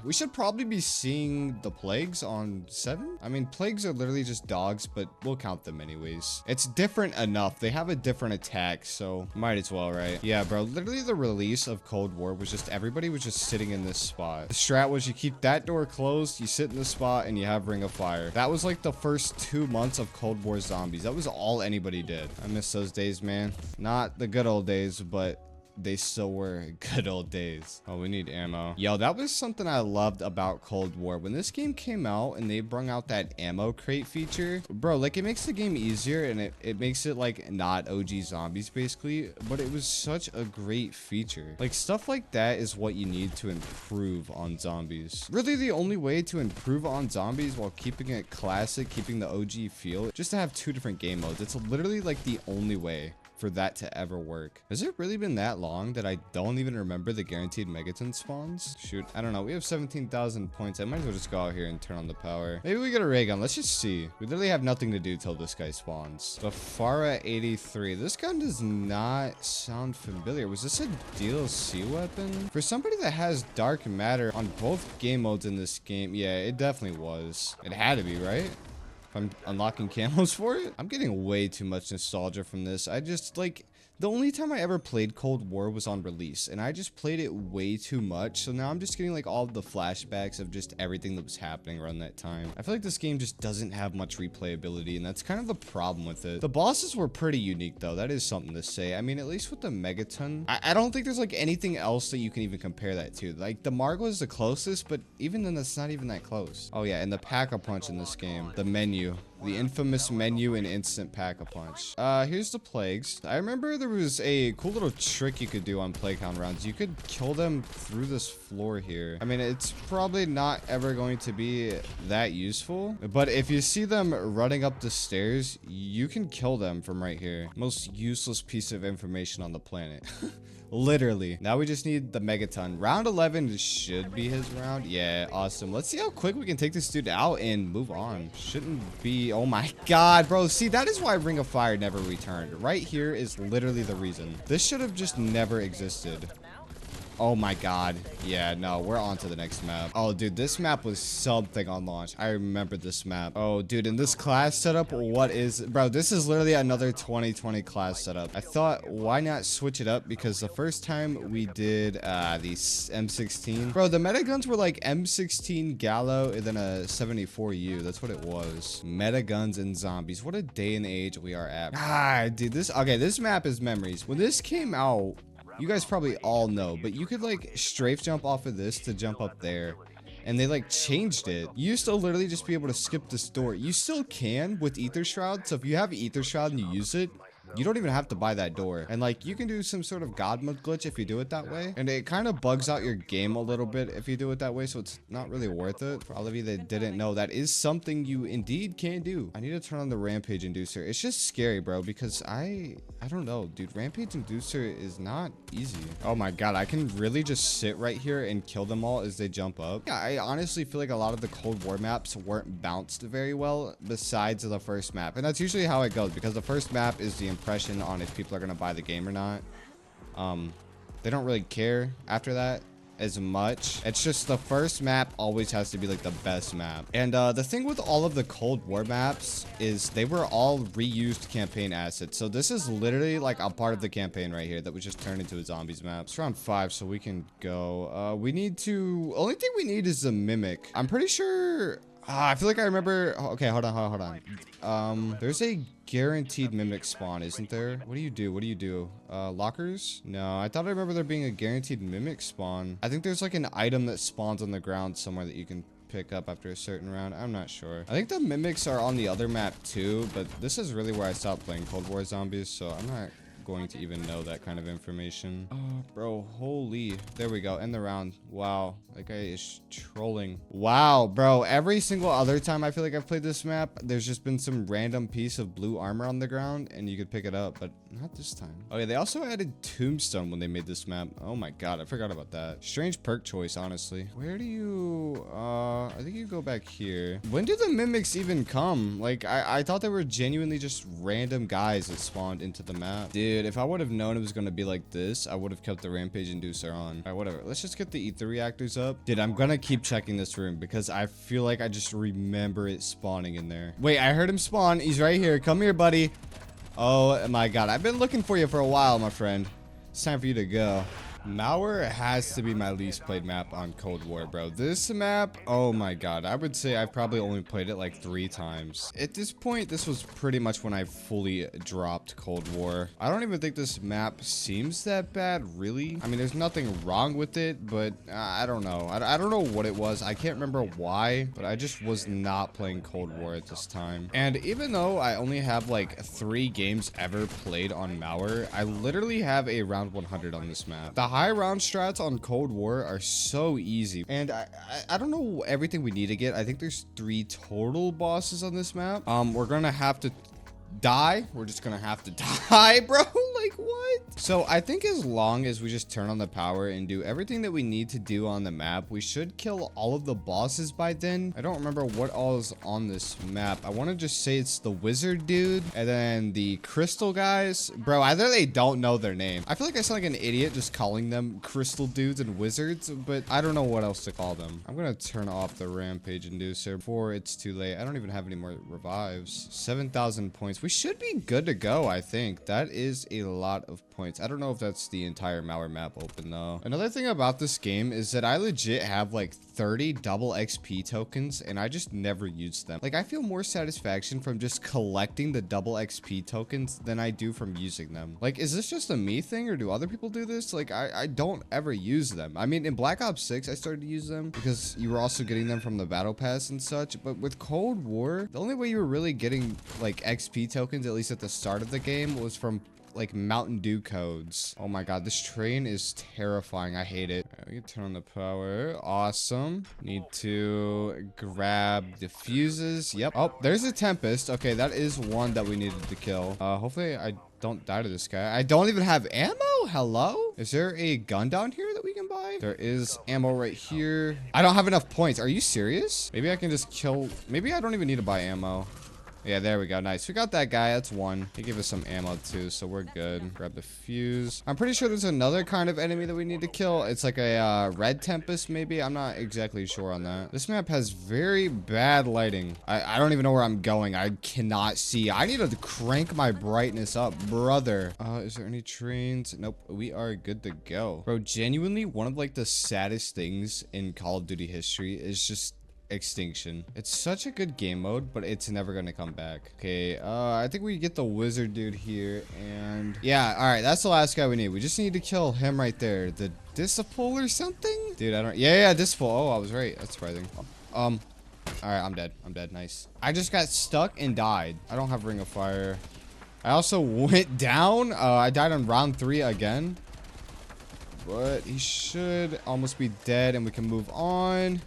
We should probably be seeing the Plagues on 7. I mean, Plagues are literally just dogs, but we'll count them anyways. It's different enough. They have a different attack, so might as well, right? Yeah, bro. Literally the release of Cold War was just everybody was just sitting in this spot. The strat was you keep that door closed, you sit in the spot, and you have Ring of Fire. That was like the first 2 months of Cold War zombies. That was all anybody did. I miss those days, man. Not the good old days, but they still were good old days. Oh, we need ammo. Yo, that was something I loved about Cold War. When this game came out and they brought out that ammo crate feature, bro, like it makes the game easier and it makes it like not OG zombies basically, but it was such a great feature. Like stuff like that is what you need to improve on zombies. Really the only way to improve on zombies while keeping it classic, keeping the OG feel, just to have 2 different game modes. It's literally like the only way for that to ever work. Has it really been that long that I don't even remember the guaranteed Megaton spawns? Shoot, I don't know. We have 17,000 points. I might as well just go out here and turn on the power. Maybe we get a ray gun. Let's just see. We literally have nothing to do till this guy spawns. The Farah 83. This gun does not sound familiar. Was this a DLC weapon? For somebody that has dark matter on both game modes in this game, yeah, it definitely was. It had to be, right? I'm unlocking camos for it. I'm getting way too much nostalgia from this. I just like the only time I ever played Cold War was on release, and I just played it way too much. So now I'm just getting like all of the flashbacks of just everything that was happening around that time. I feel like this game just doesn't have much replayability, and that's kind of the problem with it. The bosses were pretty unique though. That is something to say. I mean, at least with the Megaton, I don't think there's like anything else that you can even compare that to. Like the Margo is the closest, but even then that's not even that close. Oh yeah, and the Pack-a-Punch in this game, the menu. The infamous menu and instant Pack-a-Punch. Here's the Plagues. I remember there was a cool little trick you could do on Plague Hound rounds. You could kill them through this floor here. I mean, it's probably not ever going to be that useful, but if you see them running up the stairs, you can kill them from right here. Most useless piece of information on the planet. Literally. Now we just need the megaton. Round 11 should be his round. Yeah, awesome. Let's see how quick we can take this dude out and move on. Shouldn't be. Oh my god, bro. See, that is why Ring of Fire never returned. Right here is literally the reason. This should have just never existed. Oh my god. Yeah, no, we're on to the next map. Oh, dude, this map was something on launch. I remember this map. Oh, dude, in this class setup, what is... Bro, this is literally another 2020 class setup. I thought, why not switch it up? Because the first time we did these M16... Bro, the meta guns were like M16 Gallo and then a 74U. That's what it was. Meta guns and zombies. What a day and age we are at. Ah, dude, this... Okay, this map is memories. When this came out... You guys probably all know, but you could like strafe jump off of this to jump up there. And they like changed it. You used to literally just be able to skip this door. You still can with Ether Shroud. So if you have Ether Shroud and you use it, you don't even have to buy that door. And like you can do some sort of god mode glitch if you do it that way. And it kind of bugs out your game a little bit if you do it that way. So it's not really worth it. For all of you that didn't know, that is something you indeed can do. I need to turn on the Rampage Inducer. It's just scary, bro, because I don't know, dude. Rampage Inducer is not easy. Oh my god, I can really just sit right here and kill them all as they jump up. Yeah, I honestly feel like a lot of the Cold War maps weren't bounced very well besides the first map. And that's usually how it goes, because the first map is the impression on if people are going to buy the game or not. They don't really care after that as much. It's just the first map always has to be like the best map. And the thing with all of the Cold War maps is they were all reused campaign assets. So this is literally like a part of the campaign right here that was just turned into a zombies map. It's round 5, so we can go. We need to... Only thing we need is the Mimic. I'm pretty sure... I feel like I remember... Okay, hold on. There's a guaranteed Mimic spawn, isn't there? What do you do? What do you do? Lockers? No, I thought I remember there being a guaranteed Mimic spawn. I think there's like an item that spawns on the ground somewhere that you can pick up after a certain round. I'm not sure. I think the Mimics are on the other map too, but this is really where I stopped playing Cold War Zombies, so I'm not going to even know that kind of information. Oh, bro, holy. There we go. End the round. Wow. That guy is trolling. Wow, bro. Every single other time I feel like I've played this map, there's just been some random piece of blue armor on the ground and you could pick it up, but not this time. Okay, they also added Tombstone when they made this map. Oh my god, I forgot about that. Strange perk choice, honestly. Where do you... I think you go back here. When did the Mimics even come? Like, I thought they were genuinely just random guys that spawned into the map. Dude, if I would have known it was going to be like this, I would have kept the Rampage Inducer on. All right, whatever. Let's just get the ether reactors up. Dude, I'm going to keep checking this room because I feel like I just remember it spawning in there. Wait, I heard him spawn. He's right here. Come here, buddy. Oh my god. I've been looking for you for a while, my friend. It's time for you to go. Malware has to be my least played map on Cold War, bro. This map, oh my god, I would say I've probably only played it like 3 times. At this point, this was pretty much when I fully dropped Cold War. I don't even think this map seems that bad, really. I mean, there's nothing wrong with it, but I don't know. I don't know what it was. I can't remember why, but I just was not playing Cold War at this time. And even though I only have like 3 games ever played on Malware, I literally have a round 100 on this map. The high round strats on Cold War are so easy, and I don't know everything we need to get. I think there's 3 total bosses on this map. We're gonna have to die. We're just gonna have to die, bro. Like, what? So I think as long as we just turn on the power and do everything that we need to do on the map, we should kill all of the bosses by then. I don't remember what all is on this map. I want to just say it's the wizard dude and then the crystal guys. Bro, I literally don't know their name. I feel like I sound like an idiot just calling them crystal dudes and wizards, but I don't know what else to call them. I'm gonna turn off the Rampage Inducer before it's too late. I don't even have any more revives. 7,000 points. We should be good to go, I think. That is a lot of points. I don't know if that's the entire Malware map open, though. Another thing about this game is that I legit have like 30 double XP tokens, and I just never used them. Like, I feel more satisfaction from just collecting the double XP tokens than I do from using them. Like, is this just a me thing, or do other people do this? Like, I don't ever use them. I mean, in Black Ops 6, I started to use them because you were also getting them from the Battle Pass and such, but with Cold War, the only way you were really getting, like, XP tokens, at least at the start of the game, was from like Mountain Dew codes. Oh my god, this train is terrifying. I hate it. All right, we can turn on the power. Awesome. Need to grab the fuses. Yep. Oh, there's a Tempest. Okay, that is one that we needed to kill. Hopefully I don't die to this guy. I don't even have ammo? Hello? Is there a gun down here that we can buy? There is ammo right here. I don't have enough points. Are you serious? Maybe I can just kill... Maybe I don't even need to buy ammo. Yeah, there we go. Nice. We got that guy. That's one. He gave us some ammo too, so we're good. Grab the fuse. I'm pretty sure there's another kind of enemy that we need to kill. It's like a red Tempest, maybe. I'm not exactly sure on that. This map has very bad lighting. I don't even know where I'm going. I cannot see. I need to crank my brightness up, brother. Is there any trains? Nope. We are good to go. Bro, genuinely, one of like the saddest things in Call of Duty history is just extinction. It's such a good game mode, but it's never gonna come back. Okay, I think we get the wizard dude here, and yeah, all right, that's the last guy we need. We just need to kill him right there. The Disciple or something, dude. I don't. Yeah, Disciple. Oh, I was right. That's surprising. All right, I'm dead. Nice. I just got stuck and died. I don't have Ring of Fire. I also went down. I died on round 3 again, but he should almost be dead, and we can move on.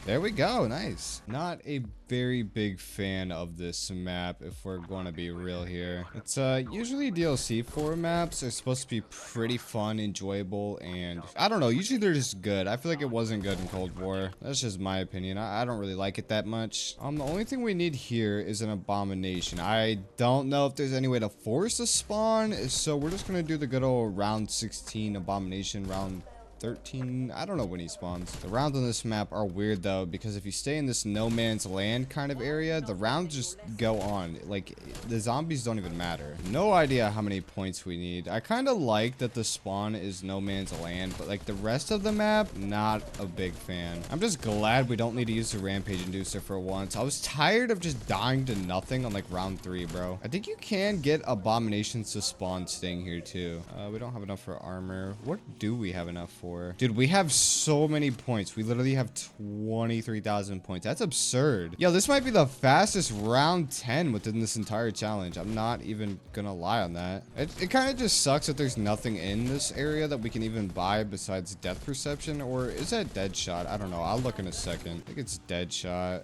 There we go. Nice. Not a very big fan of this map, if we're going to be real here. It's usually DLC for maps are supposed to be pretty fun, enjoyable, and I don't know, usually they're just good. I feel like it wasn't good in Cold War. That's just my opinion. I don't really like it that much. The only thing we need here is an abomination. I don't know if there's any way to force a spawn, so we're just gonna do the good old round 16 abomination, round 13. I don't know when he spawns. The rounds on this map are weird though, because if you stay in this no man's land kind of area, the rounds just go on. Like, the zombies don't even matter. No idea how many points we need. I kind of like that the spawn is no man's land, but like the rest of the map, not a big fan. I'm just glad we don't need to use the rampage inducer for once. I was tired of just dying to nothing on like round 3, bro. I think you can get abominations to spawn staying here too. We don't have enough for armor. What do we have enough for? Dude, we have so many points. We literally have 23,000 points. That's absurd. Yo, this might be the fastest round 10 within this entire challenge. I'm not even gonna lie on that. It kind of just sucks that there's nothing in this area that we can even buy besides death perception, or is that dead shot? I don't know. I'll look in a second. I think it's dead shot.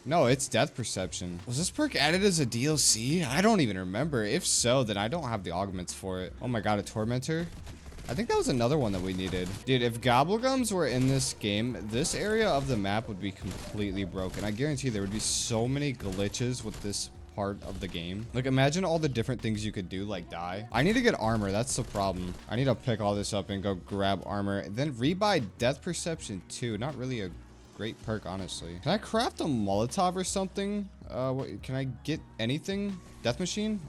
No, it's death perception. Was this perk added as a DLC? I don't even remember. If so, then I don't have the augments for it. Oh my god, a tormentor. I think that was another one that we needed. Dude, if gobblegums were in this game, this area of the map would be completely broken. I guarantee there would be so many glitches with this part of the game. Like, imagine all the different things you could do, like die. I need to get armor. That's the problem. I need to pick all this up and go grab armor. And then rebuy death perception too. Not really a great perk, honestly. Can I craft a Molotov or something? Can I get anything? Death machine?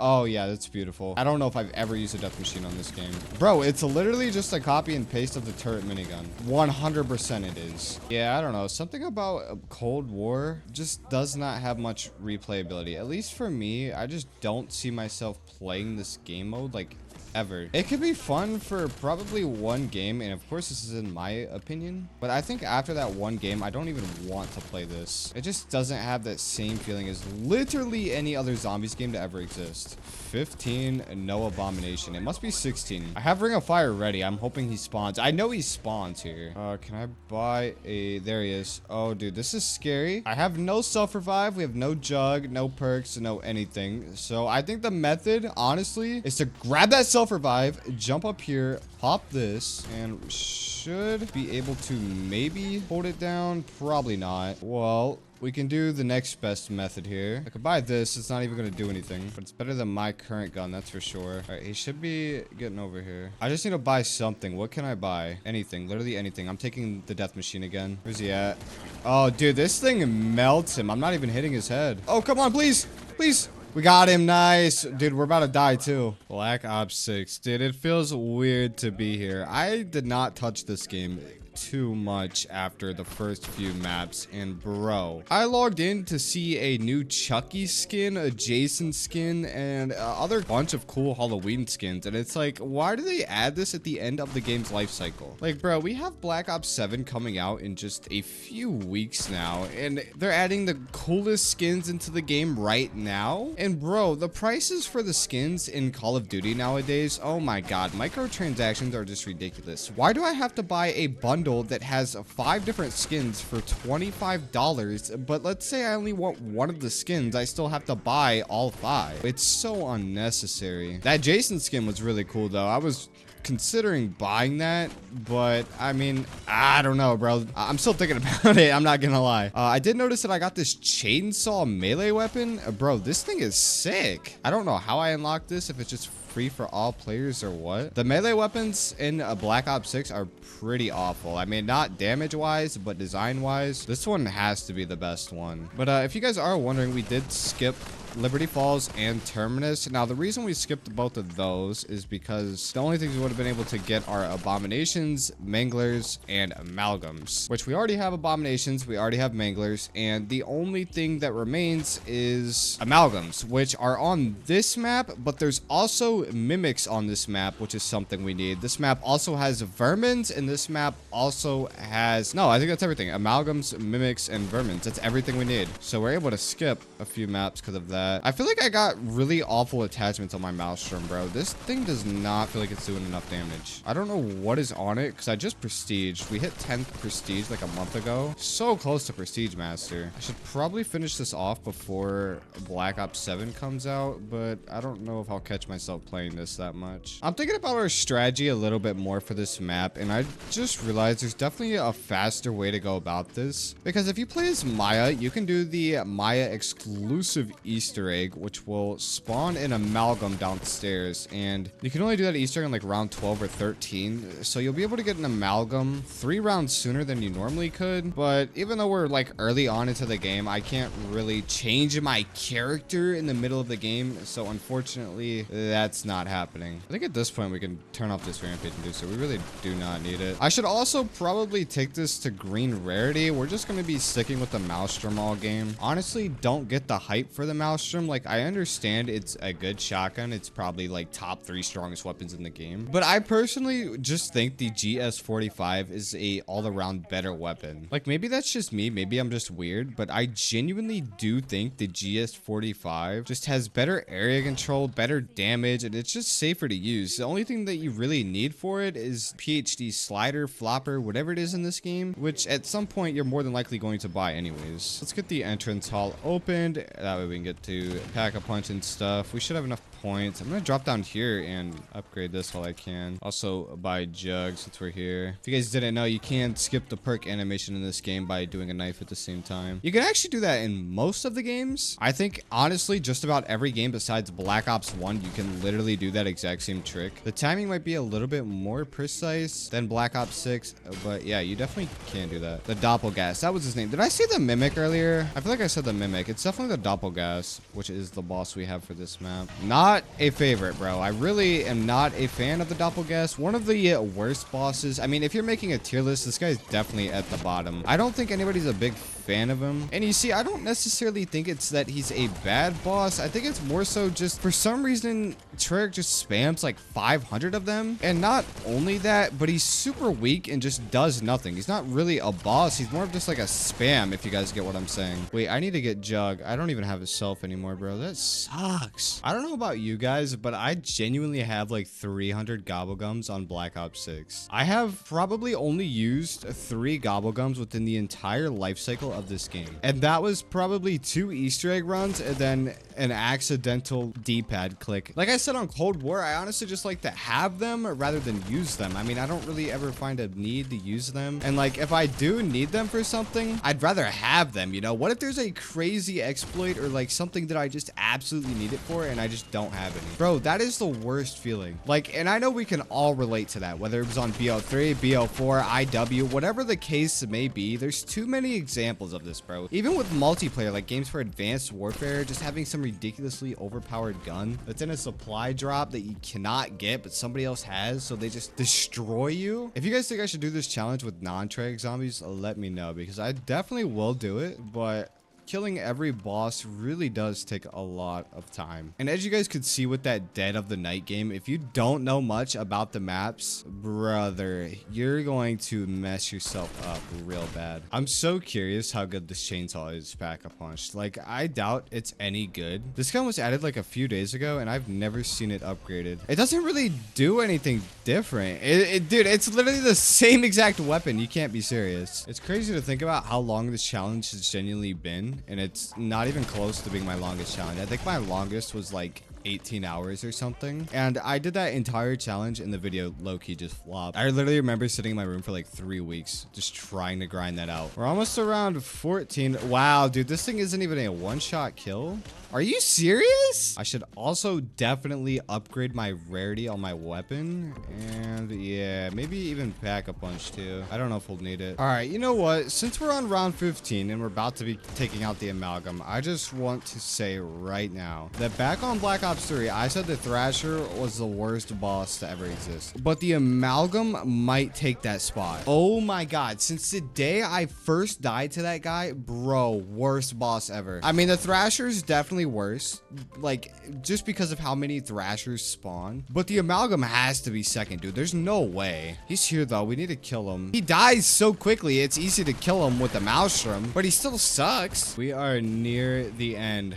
Oh yeah, that's beautiful. I don't know if I've ever used a death machine on this game. Bro, it's literally just a copy and paste of the turret minigun. 100% it is. Yeah, I don't know. Something about Cold War just does not have much replayability. At least for me, I just don't see myself playing this game mode like ever. It could be fun for probably one game, and of course this is in my opinion, but I think after that one game I don't even want to play this. It just doesn't have that same feeling as literally any other zombies game to ever exist. 15, no abomination. It must be 16. I have Ring of Fire ready. I'm hoping he spawns. I know he spawns here. Can I buy a... There he is. Oh dude, this is scary. I have no self-revive. We have no jug, no perks, no anything. So I think the method honestly is to grab that self-revive, jump up here, pop this, and we should be able to maybe hold it down. Probably not. Well, we can do the next best method here. I could buy this. It's not even going to do anything, but it's better than my current gun, that's for sure. All right, he should be getting over here. I just need to buy something. What can I buy? Anything, literally anything. I'm taking the death machine again. Where's he at? Oh, dude, this thing melts him. I'm not even hitting his head. Oh, come on, please, please. We got him. Nice. Dude, we're about to die too. Black Ops 6. Dude, it feels weird to be here. I did not touch this game too much after the first few maps. And bro, I logged in to see a new Chucky skin, a Jason skin, and other bunch of cool Halloween skins. And it's like, why do they add this at the end of the game's life cycle? Like, bro, we have Black Ops 7 coming out in just a few weeks now, and they're adding the coolest skins into the game right now. And bro, the prices for the skins in Call of Duty nowadays, oh my god, microtransactions are just ridiculous. Why do I have to buy a bundle that has 5 different skins for $25, but let's say I only want one of the skins, I still have to buy all 5? It's so unnecessary. That Jason skin was really cool though. I was considering buying that, but I mean, I don't know, bro. I'm still thinking about it. I'm not gonna lie. I did notice that I got this chainsaw melee weapon. Bro, this thing is sick. I don't know how I unlocked this, if it's just free for all players or what. The melee weapons in Black Ops 6 are pretty awful. I mean, not damage wise, but design wise, this one has to be the best one. But if you guys are wondering, we did skip Liberty Falls and Terminus. Now, the reason we skipped both of those is because the only things we would have been able to get are Abominations, Manglers, and Amalgams, which we already have Abominations, we already have Manglers, and the only thing that remains is Amalgams, which are on this map, but there's also Mimics on this map, which is something we need. This map also has Vermins, and this map also has... No, I think that's everything. Amalgams, Mimics, and Vermins. That's everything we need. So we're able to skip a few maps because of that. I feel like I got really awful attachments on my Maelstrom, bro. This thing does not feel like it's doing enough damage. I don't know what is on it, because I just prestiged. We hit 10th prestige like a month ago. So close to Prestige Master. I should probably finish this off before Black Ops 7 comes out, but I don't know if I'll catch myself playing this that much. I'm thinking about our strategy a little bit more for this map, and I just realized there's definitely a faster way to go about this. Because if you play as Maya, you can do the Maya exclusive Easter egg, which will spawn an amalgam downstairs, and you can only do that Easter egg in like round 12 or 13, so you'll be able to get an amalgam 3 rounds sooner than you normally could. But even though we're like early on into the game, I can't really change my character in the middle of the game, so unfortunately that's not happening. I think at this point we can turn off this rampage and do so. We really do not need it. I should also probably take this to green rarity. We're just going to be sticking with the Maelstrom all game. Honestly, don't get the hype for the Maelstrom. Like, I understand it's a good shotgun. It's probably like top 3 strongest weapons in the game, but I personally just think the GS45 is a all-around better weapon. Like, maybe that's just me, maybe I'm just weird, but I genuinely do think the GS45 just has better area control, better damage, and it's just safer to use. The only thing that you really need for it is PhD slider, flopper, whatever it is in this game, which at some point you're more than likely going to buy anyways. Let's get the entrance hall opened. That way we can get to pack a punch and stuff. We should have enough points. I'm gonna drop down here and upgrade this while I can. Also buy jugs since we're here. If you guys didn't know, you can skip the perk animation in this game by doing a knife at the same time. You can actually do that in most of the games. I think honestly just about every game besides Black Ops 1 you can literally do that exact same trick. The timing might be a little bit more precise than Black Ops 6, but yeah, you definitely can do that. The Doppelgas, that was his name. Did I say the Mimic earlier? I feel like I said the Mimic. It's definitely the Doppelgas, which is the boss we have for this map. Not a favorite, bro. I really am not a fan of the Doppelgas. One of the worst bosses. I mean, if you're making a tier list, this guy's definitely at the bottom. I don't think anybody's a big fan of him. And you see, I don't necessarily think it's that he's a bad boss. I think it's more so just for some reason Treyarch just spams like 500 of them. And not only that, but he's super weak and just does nothing. He's not really a boss. He's more of just like a spam, if you guys get what I'm saying. Wait, I need to get Jug. I don't even have his self anymore, bro. That sucks. I don't know about you guys, but I genuinely have like 300 gobblegums on Black Ops 6. I have probably only used 3 gobblegums within the entire life cycle of this game. And that was probably 2 Easter egg runs and then an accidental D-pad click. Like I said on Cold War, I honestly just like to have them rather than use them. I mean, I don't really ever find a need to use them. And like, if I do need them for something, I'd rather have them, you know? What if there's a crazy exploit or like something that I just absolutely need it for and I just don't have any? Bro, that is the worst feeling. Like, and I know we can all relate to that, whether it was on BO3, BO4, IW, whatever the case may be. There's too many examples of this, bro. Even with multiplayer, like games for Advanced Warfare, just having some ridiculously overpowered gun that's in a supply drop that you cannot get, but somebody else has, so they just destroy you. If you guys think I should do this challenge with non-Treyarch zombies, let me know, because I definitely will do it, but killing every boss really does take a lot of time. And as you guys could see with that Dead of the Night game, if you don't know much about the maps, brother, you're going to mess yourself up real bad. I'm so curious how good this chainsaw is Pack-a-Punch. Like, I doubt it's any good. This gun was added like a few days ago, and I've never seen it upgraded. It doesn't really do anything different. Dude, it's literally the same exact weapon. You can't be serious. It's crazy to think about how long this challenge has genuinely been. And it's not even close to being my longest challenge. I think my longest was like 18 hours or something, and I did that entire challenge and the video low-key just flopped. I literally remember sitting in my room for like 3 weeks just trying to grind that out. We're almost around 14. Wow, dude, this thing isn't even a one-shot kill. Are you serious? I should also definitely upgrade my rarity on my weapon, and yeah, maybe even Pack-a-Punch too. I don't know if we'll need it. All right, you know what, since we're on round 15 and we're about to be taking out the amalgam, I just want to say right now that back on Black Ops 3, I said the Thrasher was the worst boss to ever exist, but the amalgam might take that spot. Oh my god, since the day I first died to that guy, bro, worst boss ever. I mean, the Thrasher's definitely worse, like, just because of how many Thrashers spawn, but the amalgam has to be second, dude. There's no way. He's here though. We need to kill him. He dies so quickly, it's easy to kill him with the Maelstrom, but he still sucks. We are near the end.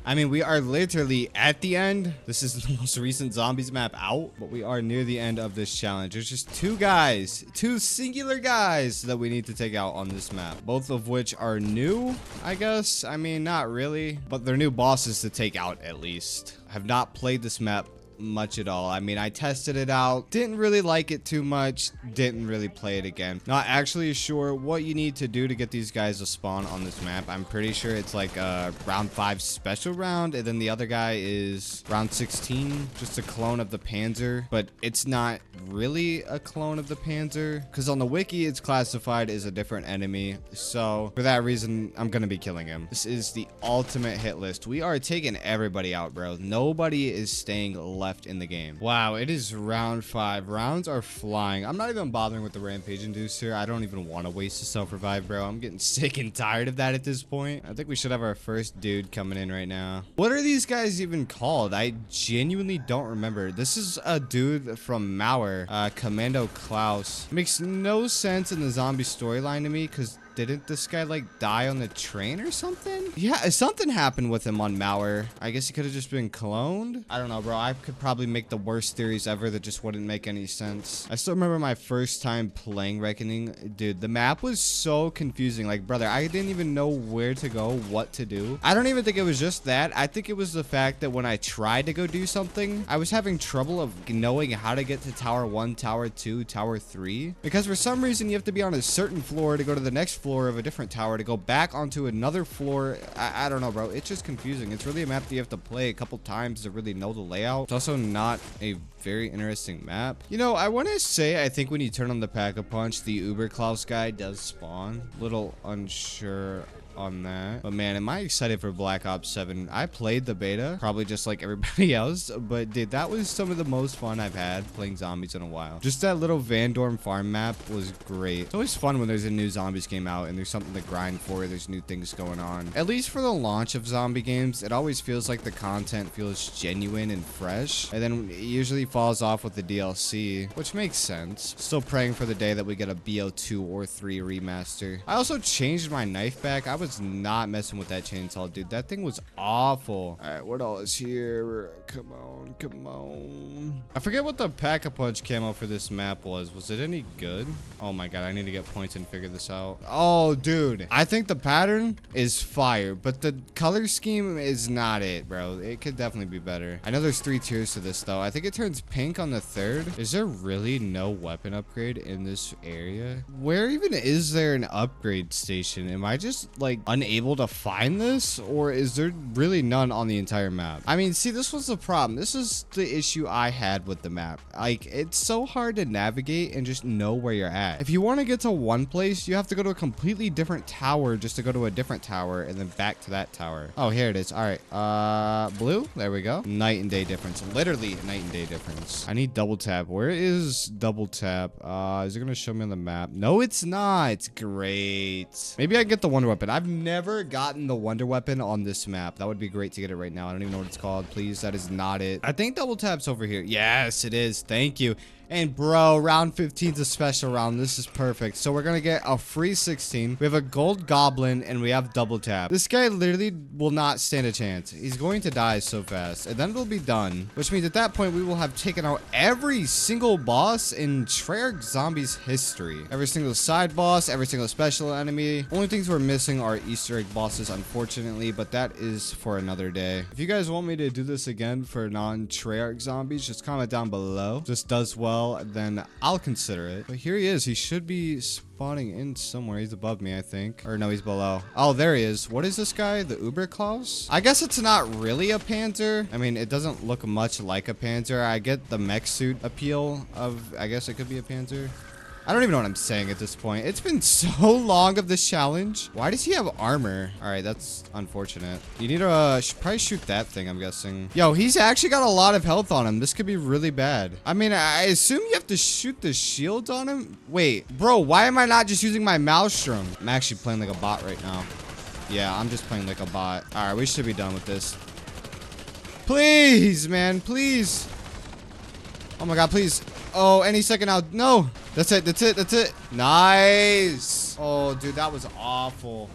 I mean, we are literally at the end. This is the most recent zombies map out, but we are near the end of this challenge. There's just two guys, two singular guys that we need to take out on this map, both of which are new, I guess. I mean, not really, but they're new bosses to take out at least. I have not played this map much at all. I mean, I tested it out, didn't really like it too much, didn't really play it again. Not actually sure what you need to do to get these guys to spawn on this map. I'm pretty sure it's like a round 5 special round, and then the other guy is round 16, just a clone of the Panzer, but it's not really a clone of the Panzer, because on the wiki it's classified as a different enemy, so for that reason I'm gonna be killing him. This is the ultimate hit list. We are taking everybody out, bro. Nobody is staying left in the game. Wow, it is round 5. Rounds are flying. I'm not even bothering with the rampage inducer. I don't even want to waste a self-revive, bro. I'm getting sick and tired of that at this point. I think we should have our first dude coming in right now. What are these guys even called? I genuinely don't remember. This is a dude from Mauer, Commando Klaus. Makes no sense in the zombie storyline to me, because didn't this guy like die on the train or something? Yeah, something happened with him on Mauer. I guess he could have just been cloned. I don't know, bro. I could probably make the worst theories ever that just wouldn't make any sense. I still remember my first time playing Reckoning. Dude, the map was so confusing. Like, brother, I didn't even know where to go, what to do. I don't even think it was just that. I think it was the fact that when I tried to go do something, I was having trouble of knowing how to get to Tower 1, Tower 2, Tower 3. Because for some reason, you have to be on a certain floor to go to the next floor of a different tower to go back onto another floor. I don't know, bro. It's just confusing. It's really a map that you have to play a couple times to really know the layout. It's also not a very interesting map. You know, I want to say I think when you turn on the Pack-a-Punch, the Uber Klaus guy does spawn. Little unsure on that, but man, am I excited for Black Ops 7. I played the beta, probably just like everybody else, but dude, that was some of the most fun I've had playing zombies in a while. Just that little Van Dorn farm map was great. It's always fun when there's a new zombies game out and there's something to grind for, there's new things going on. At least for the launch of zombie games, it always feels like the content feels genuine and fresh, and then it usually falls off with the DLC, which makes sense. Still praying for the day that we get a BO2 or 3 remaster. I also changed my knife back. I was not messing with that chainsaw, dude. That thing was awful. All right, what all is here? Come on, come on. I forget what the Pack-a-Punch camo for this map was. Was it any good? Oh my god, I need to get points and figure this out. Oh, dude. I think the pattern is fire, but the color scheme is not it, bro. It could definitely be better. I know there's 3 tiers to this, though. I think it turns pink on the 3rd. Is there really no weapon upgrade in this area? Where even is there an upgrade station? Am I just, like, like unable to find this, or is there really none on the entire map? I mean, see, this was the problem. This is the issue I had with the map. Like, it's so hard to navigate and just know where you're at. If you want to get to one place, you have to go to a completely different tower just to go to a different tower and then back to that tower. Oh, here it is. All right, blue, there we go. Night and day difference, literally night and day difference. I need double tap. Where is double tap? Is it gonna show me on the map? No, it's not. Great. Maybe I can get the wonder weapon. I've never gotten the wonder weapon on this map. That would be great to get it right now. I don't even know what it's called. Please, that is not it. I think double tap's over here. Yes, it is. Thank you. And bro, round 15 is a special round. This is perfect. So we're gonna get a free 16. We have a gold goblin and we have double tap. This guy literally will not stand a chance. He's going to die so fast, and then it'll be done, which means at that point we will have taken out every single boss in Treyarch Zombies history. Every single side boss, every single special enemy. Only things we're missing are Easter egg bosses, unfortunately, but that is for another day. If you guys want me to do this again for non-Treyarch zombies, just comment down below. If this does well, then I'll consider it. But here he is. He should be spawning in somewhere. He's above me, I think. Or no, he's below. Oh, there he is. What is this guy? The Uber Klaus? I guess it's not really a Panzer. I mean, it doesn't look much like a Panzer. I get the mech suit appeal of, I guess it could be a Panzer. I don't even know what I'm saying at this point. It's been so long of this challenge. Why does he have armor? All right, that's unfortunate. You need to probably shoot that thing, I'm guessing. Yo, he's actually got a lot of health on him. This could be really bad. I mean, I assume you have to shoot the shields on him. Wait, bro, why am I not just using my maelstrom? I'm actually playing like a bot right now. Yeah, I'm just playing like a bot. All right, we should be done with this. Please, man, please. Oh my God, please. Oh, any second now. No. That's it. That's it. That's it. Nice. Oh, dude, that was awful.